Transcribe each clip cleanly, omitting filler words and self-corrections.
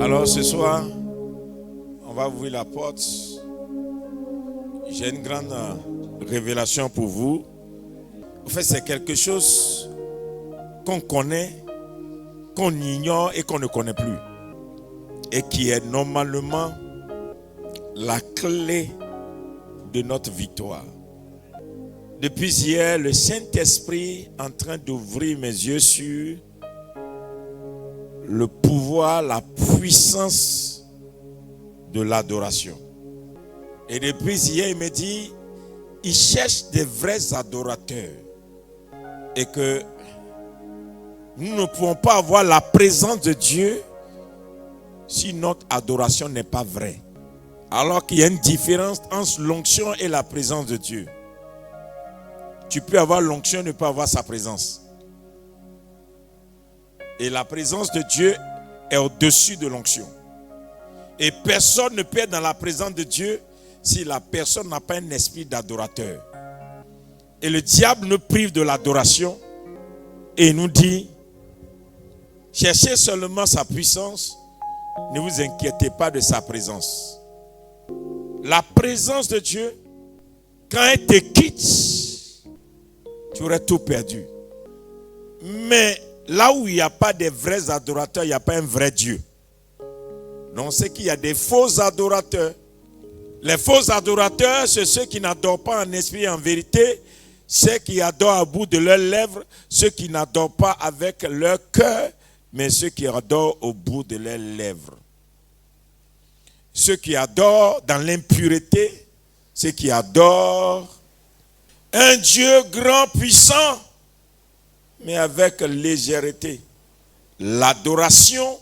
Alors ce soir, on va ouvrir la porte. J'ai une grande révélation pour vous. En fait, c'est quelque chose qu'on connaît, qu'on ignore et qu'on ne connaît plus. Et qui est normalement la clé de notre victoire. Depuis hier, le Saint-Esprit est en train d'ouvrir mes yeux sur le pouvoir, la puissance de l'adoration. Et depuis hier, il me dit, il cherche des vrais adorateurs. Et que nous ne pouvons pas avoir la présence de Dieu si notre adoration n'est pas vraie. Alors qu'il y a une différence entre l'onction et la présence de Dieu. Tu peux avoir l'onction et ne pas avoir sa présence. Et la présence de Dieu est au-dessus de l'onction. Et personne ne peut être dans la présence de Dieu si la personne n'a pas un esprit d'adorateur. Et le diable nous prive de l'adoration et nous dit, cherchez seulement sa puissance, ne vous inquiétez pas de sa présence. La présence de Dieu, quand elle te quitte, tu aurais tout perdu. Mais là où il n'y a pas de vrais adorateurs, il n'y a pas un vrai Dieu. Donc c'est qu'il y a des faux adorateurs. Les faux adorateurs, c'est ceux qui n'adorent pas en esprit et en vérité, ceux qui adorent à bout de leurs lèvres, ceux qui n'adorent pas avec leur cœur, mais ceux qui adorent au bout de leurs lèvres. Ceux qui adorent dans l'impureté, ceux qui adorent un Dieu grand, puissant, mais avec légèreté. L'adoration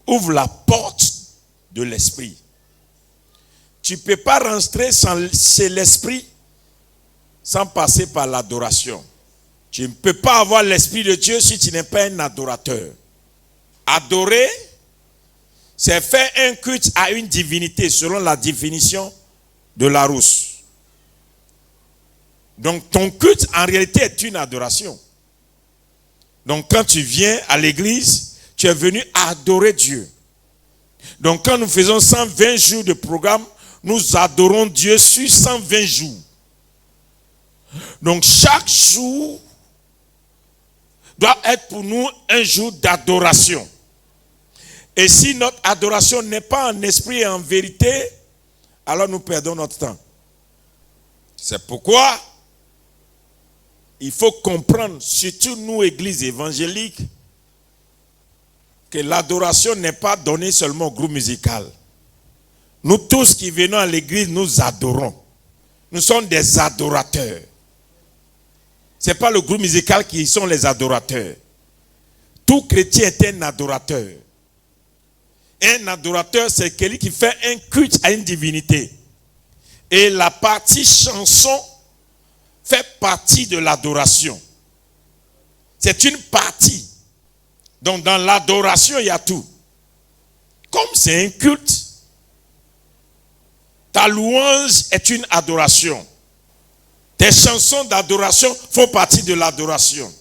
ouvre la porte de l'esprit. Tu ne peux pas rentrer chez l'esprit sans passer par l'adoration. Tu ne peux pas avoir l'esprit de Dieu si tu n'es pas un adorateur. Adorer, c'est faire un culte à une divinité selon la définition de Larousse. Donc ton culte en réalité est une adoration. Donc quand tu viens à l'église, tu es venu adorer Dieu. Donc quand nous faisons 120 jours de programme, nous adorons Dieu sur 120 jours. Donc chaque jour doit être pour nous un jour d'adoration. Et si notre adoration n'est pas en esprit et en vérité, alors nous perdons notre temps. C'est pourquoi il faut comprendre, surtout nous, églises évangéliques, que l'adoration n'est pas donnée seulement au groupe musical. Nous tous qui venons à l'église, nous adorons. Nous sommes des adorateurs. Ce n'est pas le groupe musical qui sont les adorateurs. Tout chrétien est un adorateur. Un adorateur, c'est quelqu'un qui fait un culte à une divinité. Et la partie chanson fait partie de l'adoration. C'est une partie. Donc dans l'adoration, il y a tout. Comme c'est un culte, ta louange est une adoration. Tes chansons d'adoration font partie de l'adoration.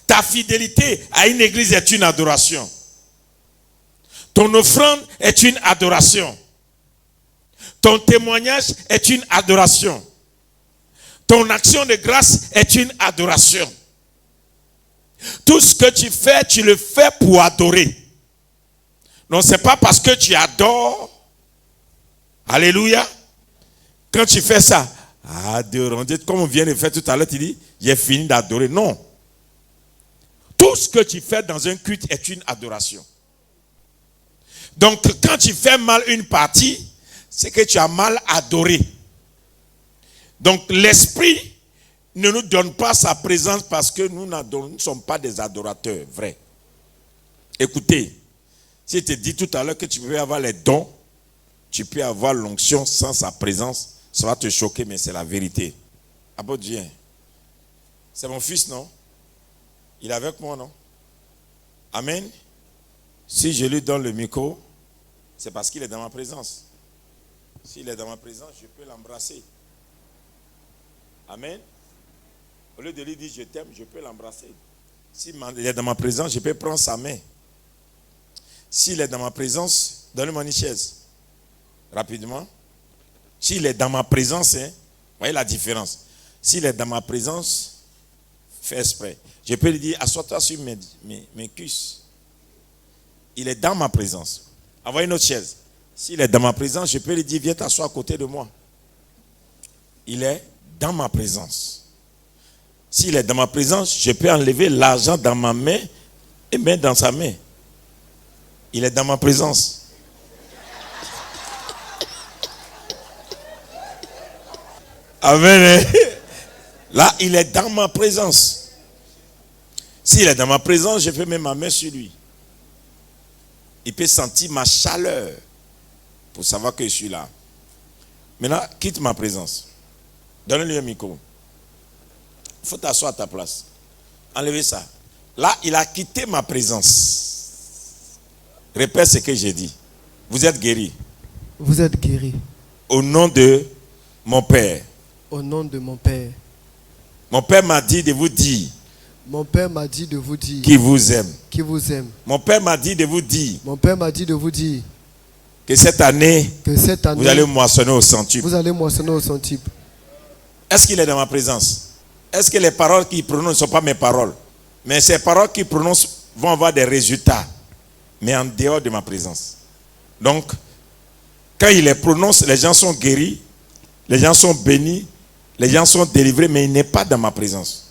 Ta fidélité à une église est une adoration. Ton offrande est une adoration. Ton témoignage est une adoration. Ton action de grâce est une adoration. Tout ce que tu fais, tu le fais pour adorer. Donc ce n'est pas parce que tu adores. Alléluia. Quand tu fais ça, adorons Dieu, comme on vient de faire tout à l'heure, tu dis, j'ai fini d'adorer. Non. Tout ce que tu fais dans un culte est une adoration. Donc quand tu fais mal une partie, c'est que tu as mal adoré. Donc l'esprit ne nous donne pas sa présence parce que nous ne sommes pas des adorateurs vrais. Écoutez, si je te dis tout à l'heure que tu peux avoir les dons, tu peux avoir l'onction sans sa présence, ça va te choquer, mais c'est la vérité. Abod viens. C'est mon fils, non? Il est avec moi, non? Amen. Si je lui donne le micro, c'est parce qu'il est dans ma présence. S'il est dans ma présence, je peux l'embrasser. Amen. Au lieu de lui dire je t'aime, je peux l'embrasser. S'il est dans ma présence, je peux prendre sa main. S'il est dans ma présence, donnez-moi une chaise. Rapidement. S'il est dans ma présence, hein, voyez la différence. S'il est dans ma présence, fais exprès. Je peux lui dire, assois-toi sur mes cuisses. Il est dans ma présence. Envoyez une autre chaise. S'il est dans ma présence, je peux lui dire, viens t'asseoir à côté de moi. Il est dans ma présence. S'il est dans ma présence, je peux enlever l'argent dans ma main et mettre dans sa main. Il est dans ma présence. Amen. Là, il est dans ma présence. S'il est dans ma présence, je peux mettre ma main sur lui. Il peut sentir ma chaleur pour savoir que je suis là. Maintenant, quitte ma présence. Donne-lui un micro. Il faut t'asseoir à ta place. Enlevez ça. Là, il a quitté ma présence. Répète ce que j'ai dit. Vous êtes guéri. Vous êtes guéri. Au nom de mon Père. Au nom de mon Père. Mon Père m'a dit de vous dire. Mon Père m'a dit de vous dire. Qu'il vous aime. Qu'il vous aime. Mon Père m'a dit de vous dire. Mon Père m'a dit de vous dire. Que cette année, vous allez moissonner au centuple. Vous allez moissonner au centuple. Est-ce qu'il est dans ma présence? Est-ce que les paroles qu'il prononce ne sont pas mes paroles? Mais ces paroles qu'il prononce vont avoir des résultats. Mais en dehors de ma présence. Donc, quand il les prononce, les gens sont guéris. Les gens sont bénis. Les gens sont délivrés. Mais il n'est pas dans ma présence.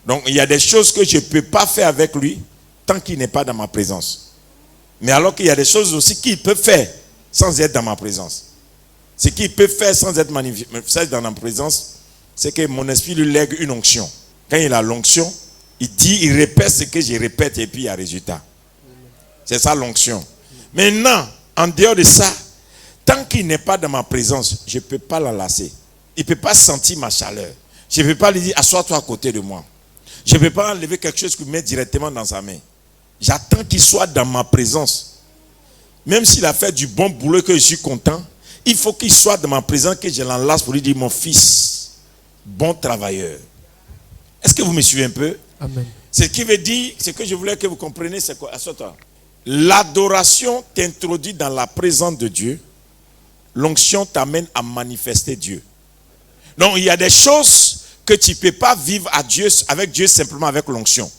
Donc, il y a des choses que je ne peux pas faire avec lui tant qu'il n'est pas dans ma présence. Mais alors qu'il y a des choses aussi qu'il peut faire sans être dans ma présence. Ce qu'il peut faire sans être manifesté dans ma présence, c'est que mon esprit lui lègue une onction. Quand il a l'onction, il répète ce que je répète et puis il y a résultat. C'est ça l'onction. Maintenant, en dehors de ça, tant qu'il n'est pas dans ma présence, je ne peux pas l'enlacer. Il ne peut pas sentir ma chaleur. Je ne peux pas lui dire, assois-toi à côté de moi. Je ne peux pas enlever quelque chose qu'il met directement dans sa main. J'attends qu'il soit dans ma présence. Même s'il a fait du bon boulot et que je suis content, il faut qu'il soit dans ma présence, que je l'enlace pour lui dire, mon fils, bon travailleur. Est-ce que vous me suivez un peu? Amen. Ce qui veut dire, ce que je voulais que vous compreniez, c'est quoi? Assois-toi. L'adoration t'introduit dans la présence de Dieu. L'onction t'amène à manifester Dieu. Donc, il y a des choses que tu ne peux pas vivre avec Dieu simplement avec l'onction.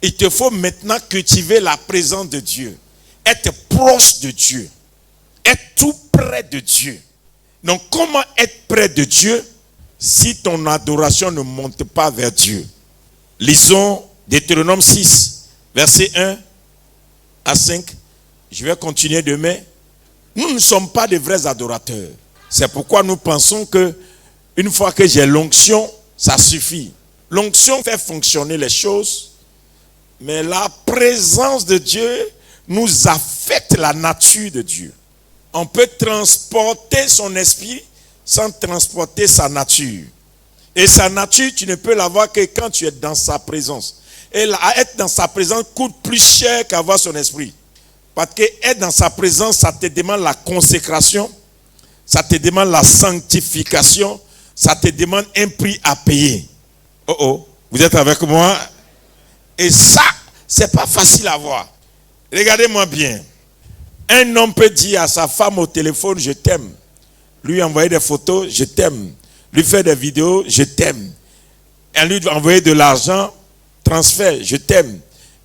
Il te faut maintenant cultiver la présence de Dieu. Être proche de Dieu. Être tout près de Dieu. Donc, comment être près de Dieu si ton adoration ne monte pas vers Dieu? Lisons Deutéronome 6, versets 1 à 5. Je vais continuer demain. Nous ne sommes pas de vrais adorateurs. C'est pourquoi nous pensons que une fois que j'ai l'onction, ça suffit. L'onction fait fonctionner les choses, mais la présence de Dieu nous affecte la nature de Dieu. On peut transporter son esprit sans transporter sa nature. Et sa nature, tu ne peux l'avoir que quand tu es dans sa présence. Et être dans sa présence coûte plus cher qu'avoir son esprit. Parce que être dans sa présence, ça te demande la consécration, ça te demande la sanctification, ça te demande un prix à payer. Vous êtes avec moi? Et ça, c'est pas facile à voir. Regardez-moi bien. Un homme peut dire à sa femme au téléphone, je t'aime. Lui envoyer des photos, je t'aime. Lui faire des vidéos, je t'aime. Et lui envoyer de l'argent, transfert, je t'aime.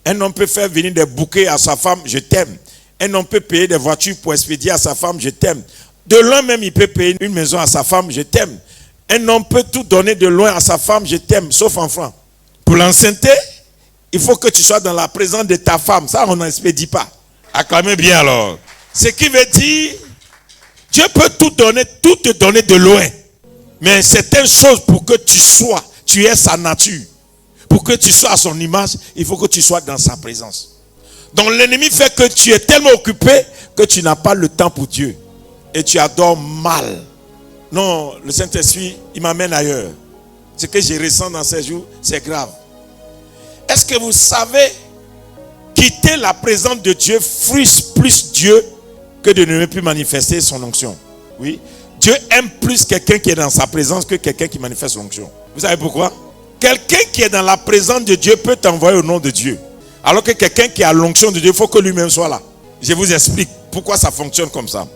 Un homme peut faire venir des bouquets à sa femme, je t'aime. Un homme peut payer des voitures pour expédier à sa femme, je t'aime. De loin même, il peut payer une maison à sa femme, je t'aime. Un homme peut tout donner de loin à sa femme, je t'aime, sauf en francs. Pour l'enceinte, il faut que tu sois dans la présence de ta femme. Ça, on n'expédie pas. Acclamez bien alors. Ce qui veut dire, Dieu peut tout te donner de loin. Mais certaines choses pour que tu aies sa nature. Pour que tu sois à son image, il faut que tu sois dans sa présence. Donc l'ennemi fait que tu es tellement occupé que tu n'as pas le temps pour Dieu. Et tu adores mal. Non, le Saint-Esprit, il m'amène ailleurs. Ce que je ressens dans ces jours, c'est grave. Est-ce que vous savez, quitter la présence de Dieu frustre plus Dieu que de ne plus manifester son onction? Oui. Dieu aime plus quelqu'un qui est dans sa présence que quelqu'un qui manifeste son onction. Vous savez pourquoi? Quelqu'un qui est dans la présence de Dieu peut t'envoyer au nom de Dieu. Alors que quelqu'un qui a l'onction de Dieu, il faut que lui-même soit là. Je vous explique pourquoi ça fonctionne comme ça.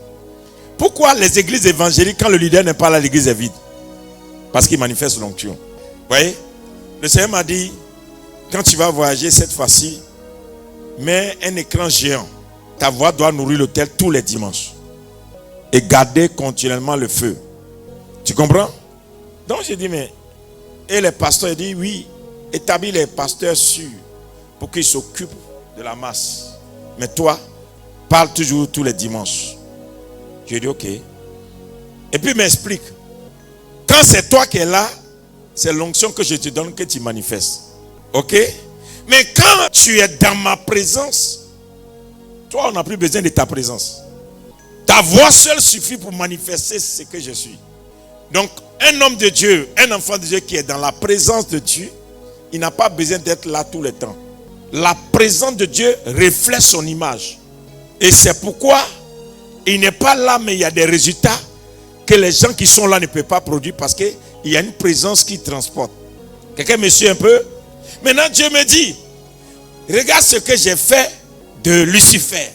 Pourquoi les églises évangéliques, quand le leader n'est pas là, l'église est vide? Parce qu'il manifeste l'onction. Vous voyez? Le Seigneur m'a dit, quand tu vas voyager cette fois-ci, mets un écran géant. Ta voix doit nourrir l'autel tous les dimanches. Et garder continuellement le feu. Tu comprends? Donc j'ai dit, mais... Et les pasteurs, ils disent, oui, établis les pasteurs sûrs pour qu'ils s'occupent de la masse. Mais toi, parle toujours tous les dimanches. J'ai dit, ok. Et puis il m'explique. Quand c'est toi qui es là, c'est l'onction que je te donne que tu manifestes. Ok? Mais quand tu es dans ma présence, toi, on n'a plus besoin de ta présence. Ta voix seule suffit pour manifester ce que je suis. Donc, un homme de Dieu, un enfant de Dieu qui est dans la présence de Dieu, il n'a pas besoin d'être là tout le temps. La présence de Dieu reflète son image. Et c'est pourquoi il n'est pas là, mais il y a des résultats que les gens qui sont là ne peuvent pas produire parce qu'il y a une présence qui transporte. Quelqu'un me suit un peu? Maintenant, Dieu me dit, regarde ce que j'ai fait de Lucifer.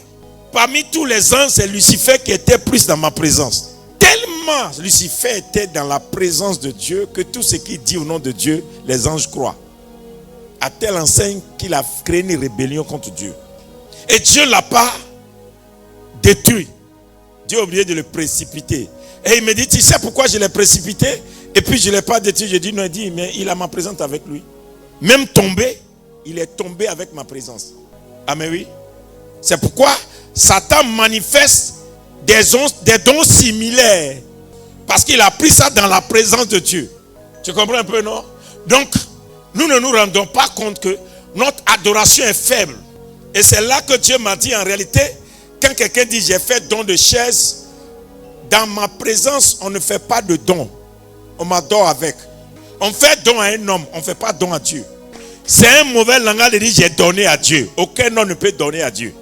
Parmi tous les anges, c'est Lucifer qui était plus dans ma présence. Tellement Lucifer était dans la présence de Dieu que tout ce qu'il dit au nom de Dieu, les anges croient. À telle enseigne qu'il a créé une rébellion contre Dieu. Et Dieu ne l'a pas détruit. Dieu a oublié de le précipiter. Et il me dit, tu sais pourquoi je l'ai précipité? Et puis je ne l'ai pas détruit. Je dis, non, il dit, mais il a ma présence avec lui. Même tombé, il est tombé avec ma présence. Ah mais oui. C'est pourquoi Satan manifeste des dons similaires. Parce qu'il a pris ça dans la présence de Dieu. Tu comprends un peu, non? Donc, nous ne nous rendons pas compte que notre adoration est faible. Et c'est là que Dieu m'a dit en réalité, quand quelqu'un dit j'ai fait don de chaise, dans ma présence, on ne fait pas de don. On m'adore avec. On fait don à un homme, on ne fait pas don à Dieu. C'est un mauvais langage de dire j'ai donné à Dieu. Aucun homme ne peut donner à Dieu.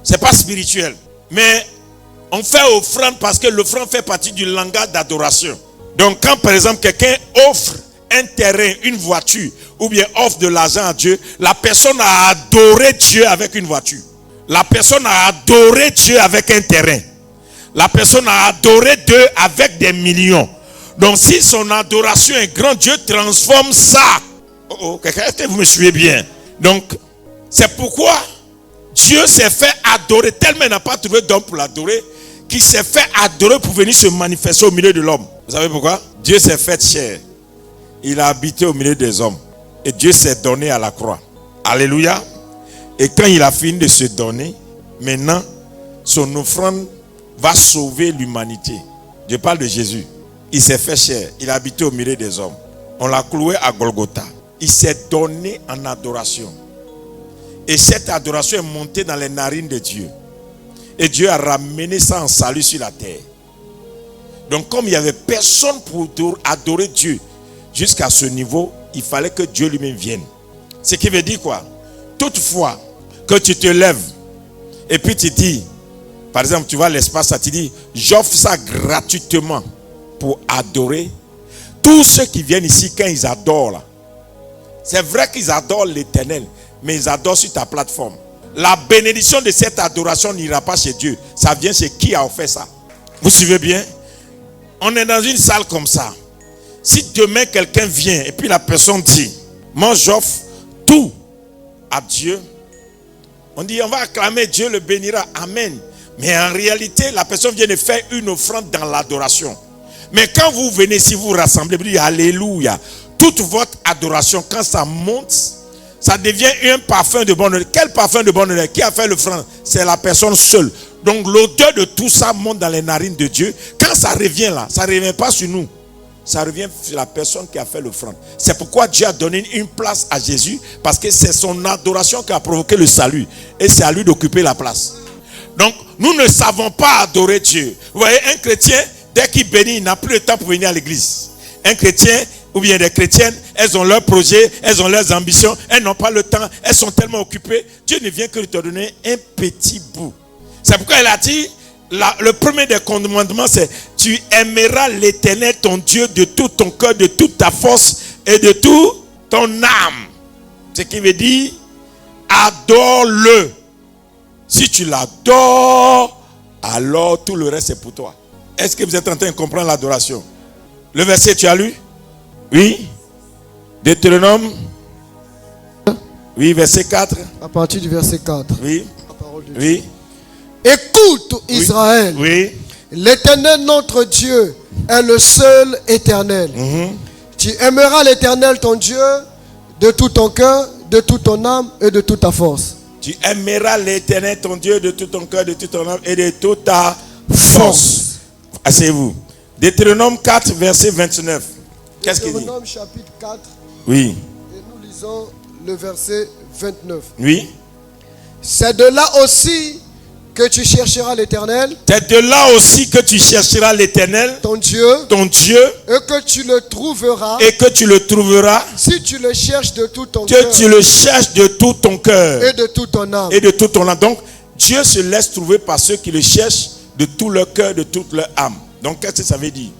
Ce n'est pas spirituel. Mais on fait offrande parce que l'offrande fait partie du langage d'adoration. Donc quand par exemple quelqu'un offre un terrain, une voiture, ou bien offre de l'argent à Dieu, la personne a adoré Dieu avec une voiture. La personne a adoré Dieu avec un terrain. La personne a adoré Dieu avec des millions. Donc si son adoration est grande, Dieu transforme ça. Est-ce que vous me suivez bien? Donc c'est pourquoi Dieu s'est fait adorer, tellement il n'a pas trouvé d'homme pour l'adorer, qu'il s'est fait adorer pour venir se manifester au milieu de l'homme. Vous savez pourquoi? Dieu s'est fait chair. Il a habité au milieu des hommes. Et Dieu s'est donné à la croix. Alléluia. Et quand il a fini de se donner, maintenant, son offrande va sauver l'humanité. Je parle de Jésus. Il s'est fait chair. Il a habité au milieu des hommes. On l'a cloué à Golgotha. Il s'est donné en adoration. Et cette adoration est montée dans les narines de Dieu. Et Dieu a ramené ça en salut sur la terre. Donc comme il n'y avait personne pour adorer Dieu jusqu'à ce niveau, il fallait que Dieu lui-même vienne. Ce qui veut dire quoi? Toutefois que tu te lèves et puis tu dis, par exemple tu vas à l'espace, tu dis, j'offre ça gratuitement pour adorer. Tous ceux qui viennent ici, quand ils adorent là, c'est vrai qu'ils adorent l'Éternel, mais ils adorent sur ta plateforme. La bénédiction de cette adoration n'ira pas chez Dieu. Ça vient chez qui a offert ça. Vous suivez bien? On est dans une salle comme ça. Si demain quelqu'un vient et puis la personne dit, moi j'offre tout à Dieu. On dit, on va acclamer, Dieu le bénira. Amen. Mais en réalité, la personne vient de faire une offrande dans l'adoration. Mais quand vous venez, si vous rassemblez, vous dites Alléluia. Toute votre adoration, quand ça monte, ça devient un parfum de bonheur. Quel parfum de bonheur? Qui a fait l'offrande? C'est la personne seule. Donc l'odeur de tout ça monte dans les narines de Dieu. Quand ça revient là, ça ne revient pas sur nous. Ça revient sur la personne qui a fait l'offrande. C'est pourquoi Dieu a donné une place à Jésus. Parce que c'est son adoration qui a provoqué le salut. Et c'est à lui d'occuper la place. Donc nous ne savons pas adorer Dieu. Vous voyez, un chrétien, dès qu'il bénit, il n'a plus le temps pour venir à l'église. Un chrétien, ou bien des chrétiennes, elles ont leurs projets, elles ont leurs ambitions, elles n'ont pas le temps, elles sont tellement occupées. Dieu ne vient que te donner un petit bout. C'est pourquoi il a dit, le premier des commandements, c'est tu aimeras l'Éternel, ton Dieu, de tout ton cœur, de toute ta force et de toute ton âme. Ce qui veut dire, adore-le. Si tu l'adores, alors tout le reste est pour toi. Est-ce que vous êtes en train de comprendre l'adoration? Le verset, tu as lu? Oui. Deutéronome. Oui, verset 4. À partir du verset 4. Oui. La parole de Dieu. Oui. Écoute, Israël. Oui. L'Éternel notre Dieu est le seul éternel. Tu aimeras l'Éternel ton Dieu de tout ton cœur, de toute ton âme et de toute ta force. Tu aimeras l'Éternel ton Dieu de tout ton cœur, de toute ton âme et de toute ta force. Asseyez-vous. Deutéronome 4, verset 29. Qu'est-ce qu'il dit? Deutéronome chapitre 4. Oui. Et nous lisons le verset 29. Oui. C'est de là aussi que tu chercheras l'Éternel, C'est de là aussi que tu chercheras l'Éternel, ton Dieu, et que tu le trouveras, que tu le trouveras, si tu le cherches de tout ton que cœur tu le cherches de tout ton cœur et de toute ton âme. et de tout ton âme. Donc, Dieu se laisse trouver par ceux qui le cherchent de tout leur cœur, de toute leur âme. Donc, qu'est-ce que ça veut dire?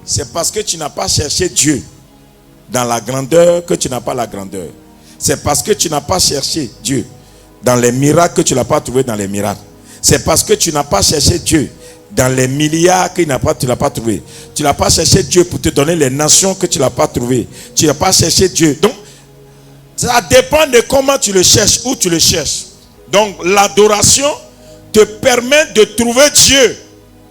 C'est parce que tu n'as pas cherché Dieu dans la grandeur que tu n'as pas la grandeur. C'est parce que tu n'as pas cherché Dieu dans les miracles que tu ne l'as pas trouvé dans les miracles. C'est parce que tu n'as pas cherché Dieu dans les milliards que tu ne l'as pas trouvé. Tu n'as pas cherché Dieu pour te donner les nations que tu ne l'as pas trouvé. Tu n'as pas cherché Dieu. Donc, ça dépend de comment tu le cherches, où tu le cherches. Donc, l'adoration te permet de trouver Dieu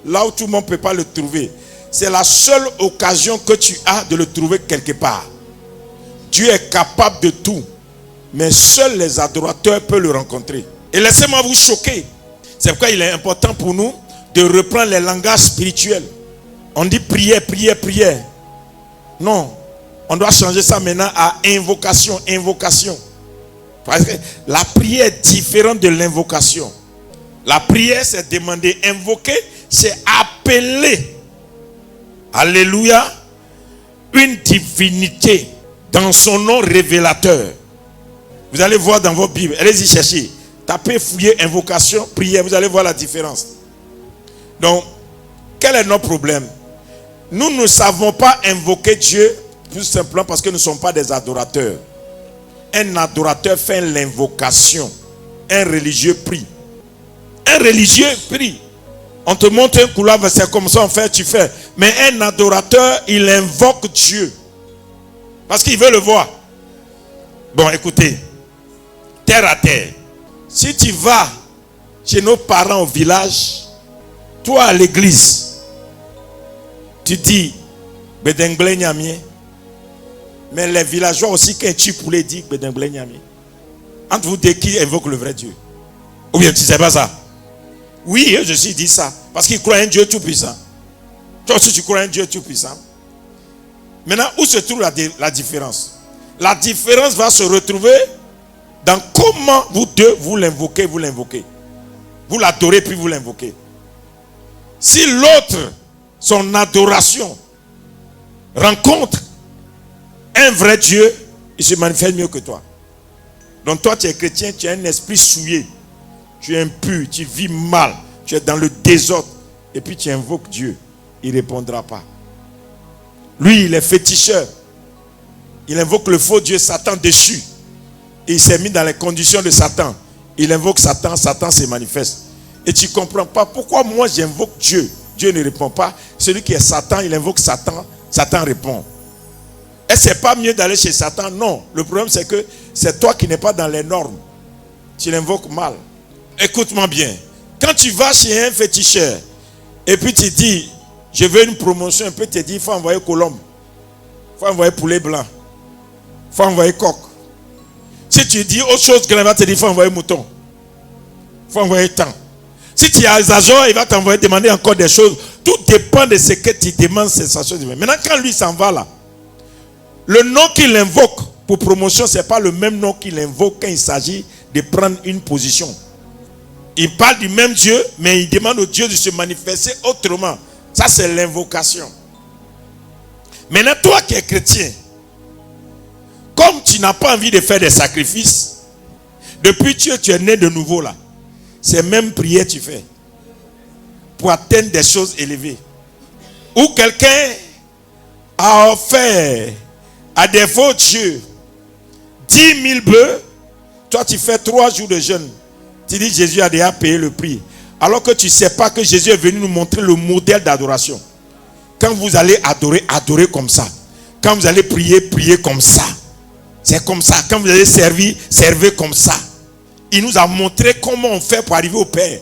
là où tout le monde ne peut pas le trouver. C'est la seule occasion que tu as de le trouver quelque part. Dieu est capable de tout, mais seuls les adorateurs peuvent le rencontrer. Et laissez-moi vous choquer. C'est pourquoi il est important pour nous de reprendre les langages spirituels. On dit prière, prière, prière. Non, on doit changer ça maintenant à invocation, invocation. Parce que la prière est différente de l'invocation. La prière, c'est demander. Invoquer, c'est appeler. Alléluia. Une divinité dans son nom révélateur. Vous allez voir dans vos Bibles. Allez-y chercher. Tapez, fouillez, invocation, prière. Vous allez voir la différence. Donc, quel est notre problème? Nous ne savons pas invoquer Dieu tout simplement parce que nous ne sommes pas des adorateurs. Un adorateur fait l'invocation. Un religieux prie. Un religieux prie. On te montre un couloir, c'est comme ça, on fait, tu fais. Mais un adorateur, il invoque Dieu. Parce qu'il veut le voir. Bon, écoutez. Terre à terre. Si tu vas chez nos parents au village, toi à l'église, tu dis, Bedengle Nyamie. Mais les villageois aussi, quand tu pourrais dire Bedengle Nyamie. Entre vous deux, qui invoque le vrai Dieu? Ou bien tu ne sais pas ça? Oui, je suis dit ça. Parce qu'ils croient en un Dieu tout-puissant. Toi aussi, tu crois en un Dieu tout-puissant. Maintenant, où se trouve la différence? La différence va se retrouver dans comment vous deux, vous l'invoquez, vous l'invoquez. Vous l'adorez, puis vous l'invoquez. Si l'autre, son adoration, rencontre un vrai Dieu, il se manifeste mieux que toi. Donc toi, tu es chrétien, tu as un esprit souillé. Tu es impur, tu vis mal, tu es dans le désordre. Et puis tu invoques Dieu. Il ne répondra pas. Lui, il est féticheur. Il invoque le faux Dieu, Satan déchu. Et il s'est mis dans les conditions de Satan. Il invoque Satan, Satan se manifeste. Et tu ne comprends pas pourquoi moi j'invoque Dieu. Dieu ne répond pas. Celui qui est Satan, il invoque Satan, Satan répond. Est-ce que ce n'est pas mieux d'aller chez Satan? Non. Le problème c'est que c'est toi qui n'es pas dans les normes. Tu l'invoques mal. Écoute-moi bien. Quand tu vas chez un féticheur, et puis tu dis, je veux une promotion, un peu te dit, il faut envoyer colombe. Il faut envoyer poulet blanc. Il faut envoyer coq. Si tu dis autre chose, il va te dire, il faut envoyer mouton. Il faut envoyer tant. Si tu as exagéré, il va t'envoyer demander encore des choses. Tout dépend de ce que tu demandes, c'est sa chose. Maintenant, quand lui s'en va là, le nom qu'il invoque pour promotion, ce n'est pas le même nom qu'il invoque quand il s'agit de prendre une position. Il parle du même Dieu, mais il demande au Dieu de se manifester autrement. Ça, c'est l'invocation. Maintenant, toi qui es chrétien, comme tu n'as pas envie de faire des sacrifices, depuis que tu es né de nouveau là, c'est même prière que tu fais pour atteindre des choses élevées. Ou quelqu'un a offert à des faux dieux 10 000 bœufs, toi tu fais 3 jours de jeûne Tu dis Jésus a déjà payé le prix. Alors que tu ne sais pas que Jésus est venu nous montrer le modèle d'adoration. Quand vous allez adorer, adorez comme ça. Quand vous allez prier, priez comme ça. C'est comme ça. Quand vous allez servir, servez comme ça. Il nous a montré comment on fait pour arriver au Père.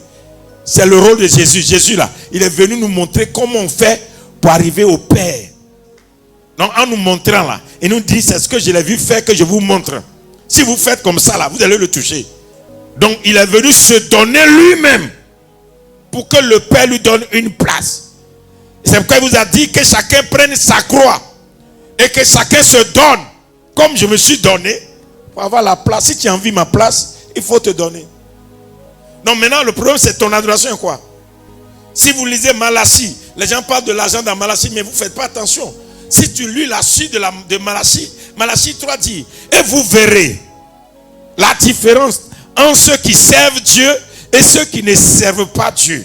C'est le rôle de Jésus. Jésus là, il est venu nous montrer comment on fait pour arriver au Père. Donc en nous montrant là, il nous dit c'est ce que je l'ai vu faire que je vous montre. Si vous faites comme ça là, vous allez le toucher. Donc il est venu se donner lui-même pour que le Père lui donne une place. C'est pourquoi il vous a dit que chacun prenne sa croix et que chacun se donne comme je me suis donné pour avoir la place. Si tu as envie de ma place, il faut te donner. Donc maintenant le problème c'est ton adoration est quoi? Si vous lisez Malachie, les gens parlent de l'argent dans Malachie, mais vous ne faites pas attention. Si tu lis la suite de Malachie, Malachie 3 dit, et vous verrez la différence entre ceux qui servent Dieu et ceux qui ne servent pas Dieu.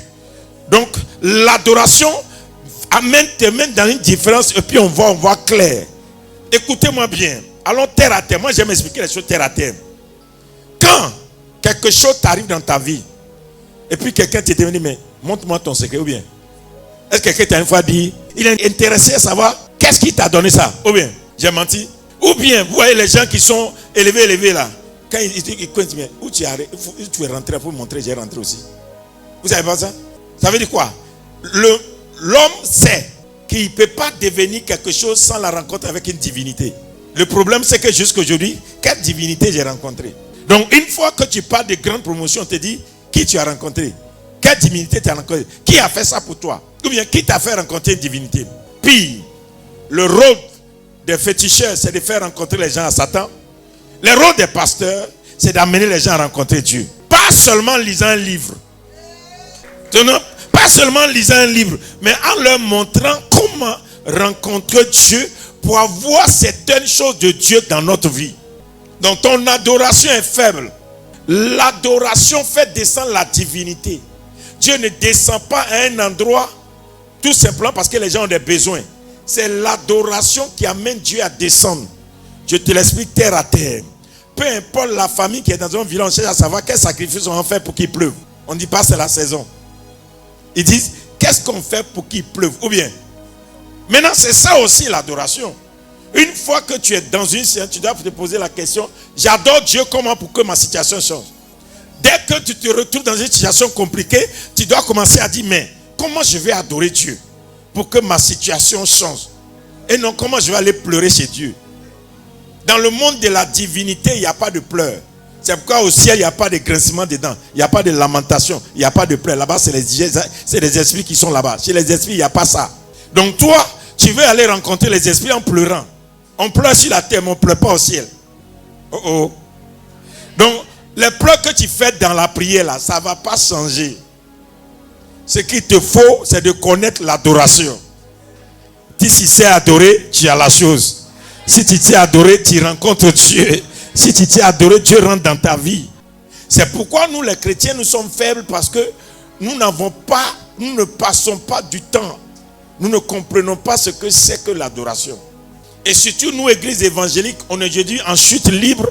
Donc l'adoration te mène dans une différence et puis on voit clair. Écoutez-moi bien. Allons terre à terre. Moi j'aime expliquer les choses terre à terre. Quand quelque chose t'arrive dans ta vie et puis quelqu'un te dit mais montre-moi ton secret ou bien est-ce que quelqu'un t'a une fois dit il est intéressé à savoir qu'est-ce qui t'a donné ça ou bien j'ai menti ou bien vous voyez les gens qui sont élevés là quand ils connaissent mais où tu es rentré pour montrer j'ai rentré aussi. Vous savez pas ça? Ça veut dire quoi? L'homme sait qu'il ne peut pas devenir quelque chose sans la rencontre avec une divinité. Le problème c'est que jusqu'à aujourd'hui, quelle divinité j'ai rencontré? Donc une fois que tu parles de grandes promotions, on te dit qui tu as rencontré, quelle divinité tu as rencontré, qui a fait ça pour toi, ou bien qui t'a fait rencontrer une divinité. Puis le rôle des féticheurs c'est de faire rencontrer les gens à Satan. Le rôle des pasteurs c'est d'amener les gens à rencontrer Dieu. Pas seulement en lisant un livre. Pas seulement en lisant un livre, mais en leur montrant comment rencontrer Dieu pour avoir certaines choses de Dieu dans notre vie. Donc ton adoration est faible. L'adoration fait descendre la divinité. Dieu ne descend pas à un endroit tout simplement parce que les gens ont des besoins. C'est l'adoration qui amène Dieu à descendre. Je te l'explique terre à terre. Peu importe la famille qui est dans un village, on cherche à savoir quel sacrifice on va faire pour qu'il pleuve. On ne dit pas c'est la saison. Ils disent qu'est-ce qu'on fait pour qu'il pleuve ou bien. Maintenant c'est ça aussi l'adoration. Une fois que tu es dans une situation, tu dois te poser la question, j'adore Dieu comment pour que ma situation change. Dès que tu te retrouves dans une situation compliquée, tu dois commencer à dire, mais comment je vais adorer Dieu pour que ma situation change? Et non, comment je vais aller pleurer chez Dieu? Dans le monde de la divinité, il n'y a pas de pleurs. C'est pourquoi au ciel, il n'y a pas de grincement des dents. Il n'y a pas de lamentation. Il n'y a pas de pleurs. Là-bas, c'est les esprits qui sont là-bas. Chez les esprits, il n'y a pas ça. Donc toi, tu veux aller rencontrer les esprits en pleurant. On pleure sur la terre, mais on ne pleure pas au ciel. Donc, les pleurs que tu fais dans la prière, là, ça ne va pas changer. Ce qu'il te faut, c'est de connaître l'adoration. Si tu sais adorer, tu as la chose. Si tu sais adorer, tu rencontres Dieu. Si tu sais adorer, Dieu rentre dans ta vie. C'est pourquoi nous, les chrétiens, nous sommes faibles parce que nous ne passons pas du temps. Nous ne comprenons pas ce que c'est que l'adoration. Et surtout, nous, églises évangéliques, on est aujourd'hui en chute libre.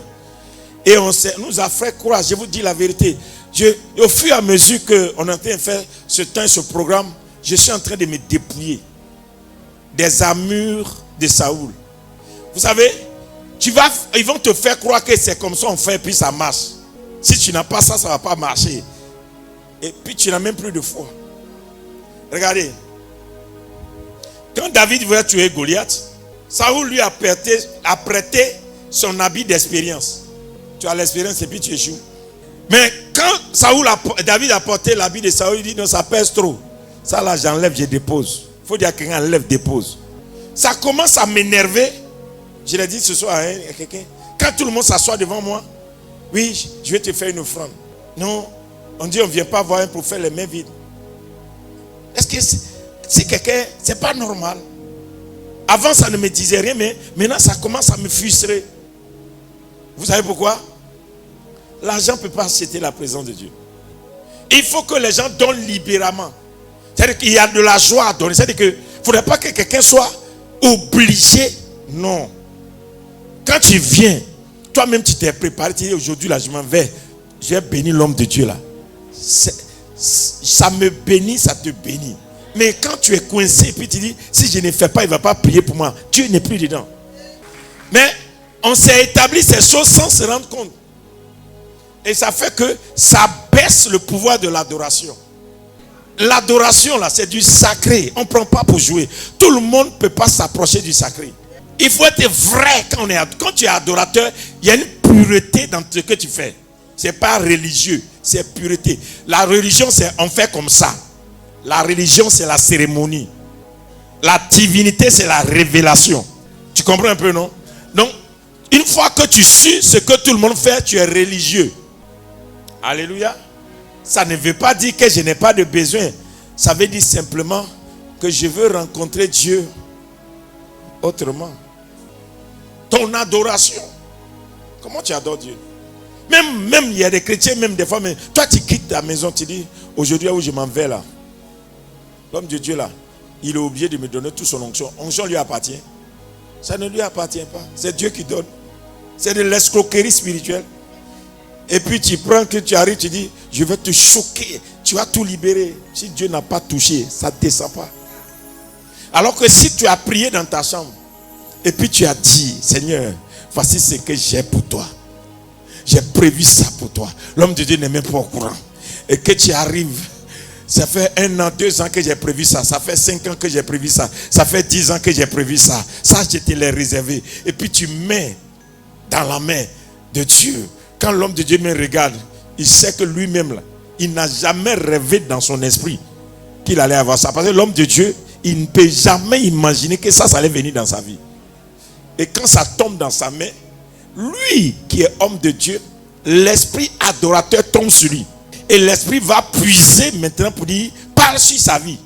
Et nous a fait croire, je vous dis la vérité. Au fur et à mesure qu'on est en train de faire ce temps et ce programme, je suis en train de me dépouiller des armures de Saoul. Vous savez, ils vont te faire croire que c'est comme ça on fait et puis ça marche. Si tu n'as pas ça, ça ne va pas marcher. Et puis tu n'as même plus de foi. Regardez. Quand David voulait tuer Goliath, Saoul lui a prêté son habit d'expérience. Tu as l'expérience et puis tu échoues. Mais quand David a porté l'habit de Saoul, il dit non, ça pèse trop. Ça là, j'enlève, je dépose. Il faut dire que quelqu'un enlève, dépose. Ça commence à m'énerver. Je l'ai dit ce soir à quelqu'un. Quand tout le monde s'assoit devant moi, oui, je vais te faire une offrande. Non, on dit on ne vient pas voir un prophète les mains vides. Est-ce que si quelqu'un, c'est pas normal? Avant ça ne me disait rien, mais maintenant ça commence à me frustrer. Vous savez pourquoi? L'argent ne peut pas acheter la présence de Dieu. Il faut que les gens donnent libérément. C'est-à-dire qu'il y a de la joie à donner. C'est-à-dire qu'il ne faudrait pas que quelqu'un soit obligé. Non. Quand tu viens, toi-même tu t'es préparé, tu dis aujourd'hui là je m'en vais j'ai béni l'homme de Dieu là. Ça me bénit, ça te bénit. Mais quand tu es coincé et puis tu dis, si je ne fais pas, il ne va pas prier pour moi. Dieu n'est plus dedans. Mais on s'est établi ces choses sans se rendre compte. Et ça fait que ça baisse le pouvoir de l'adoration. L'adoration là, c'est du sacré. On ne prend pas pour jouer. Tout le monde ne peut pas s'approcher du sacré. Il faut être vrai quand tu es adorateur. Il y a une pureté dans ce que tu fais. Ce n'est pas religieux, c'est pureté. La religion, c'est on fait comme ça. La religion, c'est la cérémonie. La divinité, c'est la révélation. Tu comprends un peu, non? Donc, une fois que tu suis ce que tout le monde fait, tu es religieux. Alléluia. Ça ne veut pas dire que je n'ai pas de besoin. Ça veut dire simplement que je veux rencontrer Dieu autrement. Ton adoration. Comment tu adores Dieu? Même il y a des chrétiens, même des fois, mais toi tu quittes ta maison, tu dis, aujourd'hui où je m'en vais là, l'homme de Dieu là, il est obligé de me donner toute son onction. Onction lui appartient. Ça ne lui appartient pas. C'est Dieu qui donne. C'est de l'escroquerie spirituelle. Et puis tu prends, que tu arrives, tu dis, je vais te choquer. Tu vas tout libérer. Si Dieu n'a pas touché, ça ne descend pas. Alors que si tu as prié dans ta chambre, et puis tu as dit, Seigneur, voici ce que j'ai pour toi. J'ai prévu ça pour toi. L'homme de Dieu n'est même pas au courant. Et que tu arrives, ça fait 1 an, 2 ans que j'ai prévu ça. Ça fait 5 ans que j'ai prévu ça. Ça fait 10 ans que j'ai prévu ça. Ça, je te l'ai réservé. Et puis tu mets dans la main de Dieu. Quand l'homme de Dieu me regarde, il sait que lui-même, là, il n'a jamais rêvé dans son esprit qu'il allait avoir ça. Parce que l'homme de Dieu, il ne peut jamais imaginer que ça allait venir dans sa vie. Et quand ça tombe dans sa main, lui qui est homme de Dieu, l'esprit adorateur tombe sur lui. Et l'esprit va puiser maintenant pour dire, parle sur sa vie.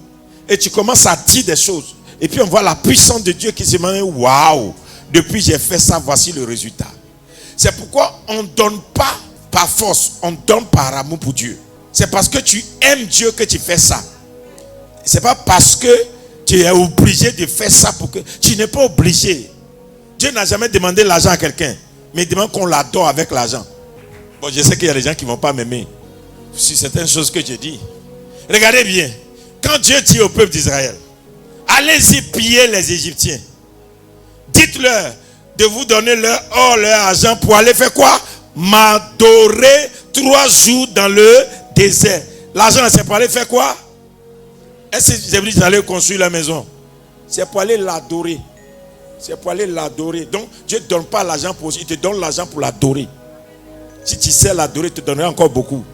Et tu commences à dire des choses. Et puis on voit la puissance de Dieu qui se met, waouh, depuis j'ai fait ça, voici le résultat. C'est pourquoi on ne donne pas par force, on donne par amour pour Dieu. C'est parce que tu aimes Dieu que tu fais ça. C'est pas parce que tu es obligé de faire ça pour que... Tu n'es pas obligé. Dieu n'a jamais demandé l'argent à quelqu'un. Mais il demande qu'on l'adore avec l'argent. Bon, je sais qu'il y a des gens qui ne vont pas m'aimer sur certaines choses que je dis. Regardez bien. Quand Dieu dit au peuple d'Israël, allez-y piller les Égyptiens. Dites-leur de vous donner leur or, leur argent pour aller faire quoi? M'adorer 3 jours dans le désert. L'argent, c'est pour aller faire quoi? Est-ce que j'ai dit d'aller construire la maison? C'est pour aller l'adorer. C'est pour aller l'adorer. Donc, Dieu ne donne pas l'argent pour... Il te donne l'argent pour l'adorer. Si tu sais l'adorer, il te donnerait encore beaucoup.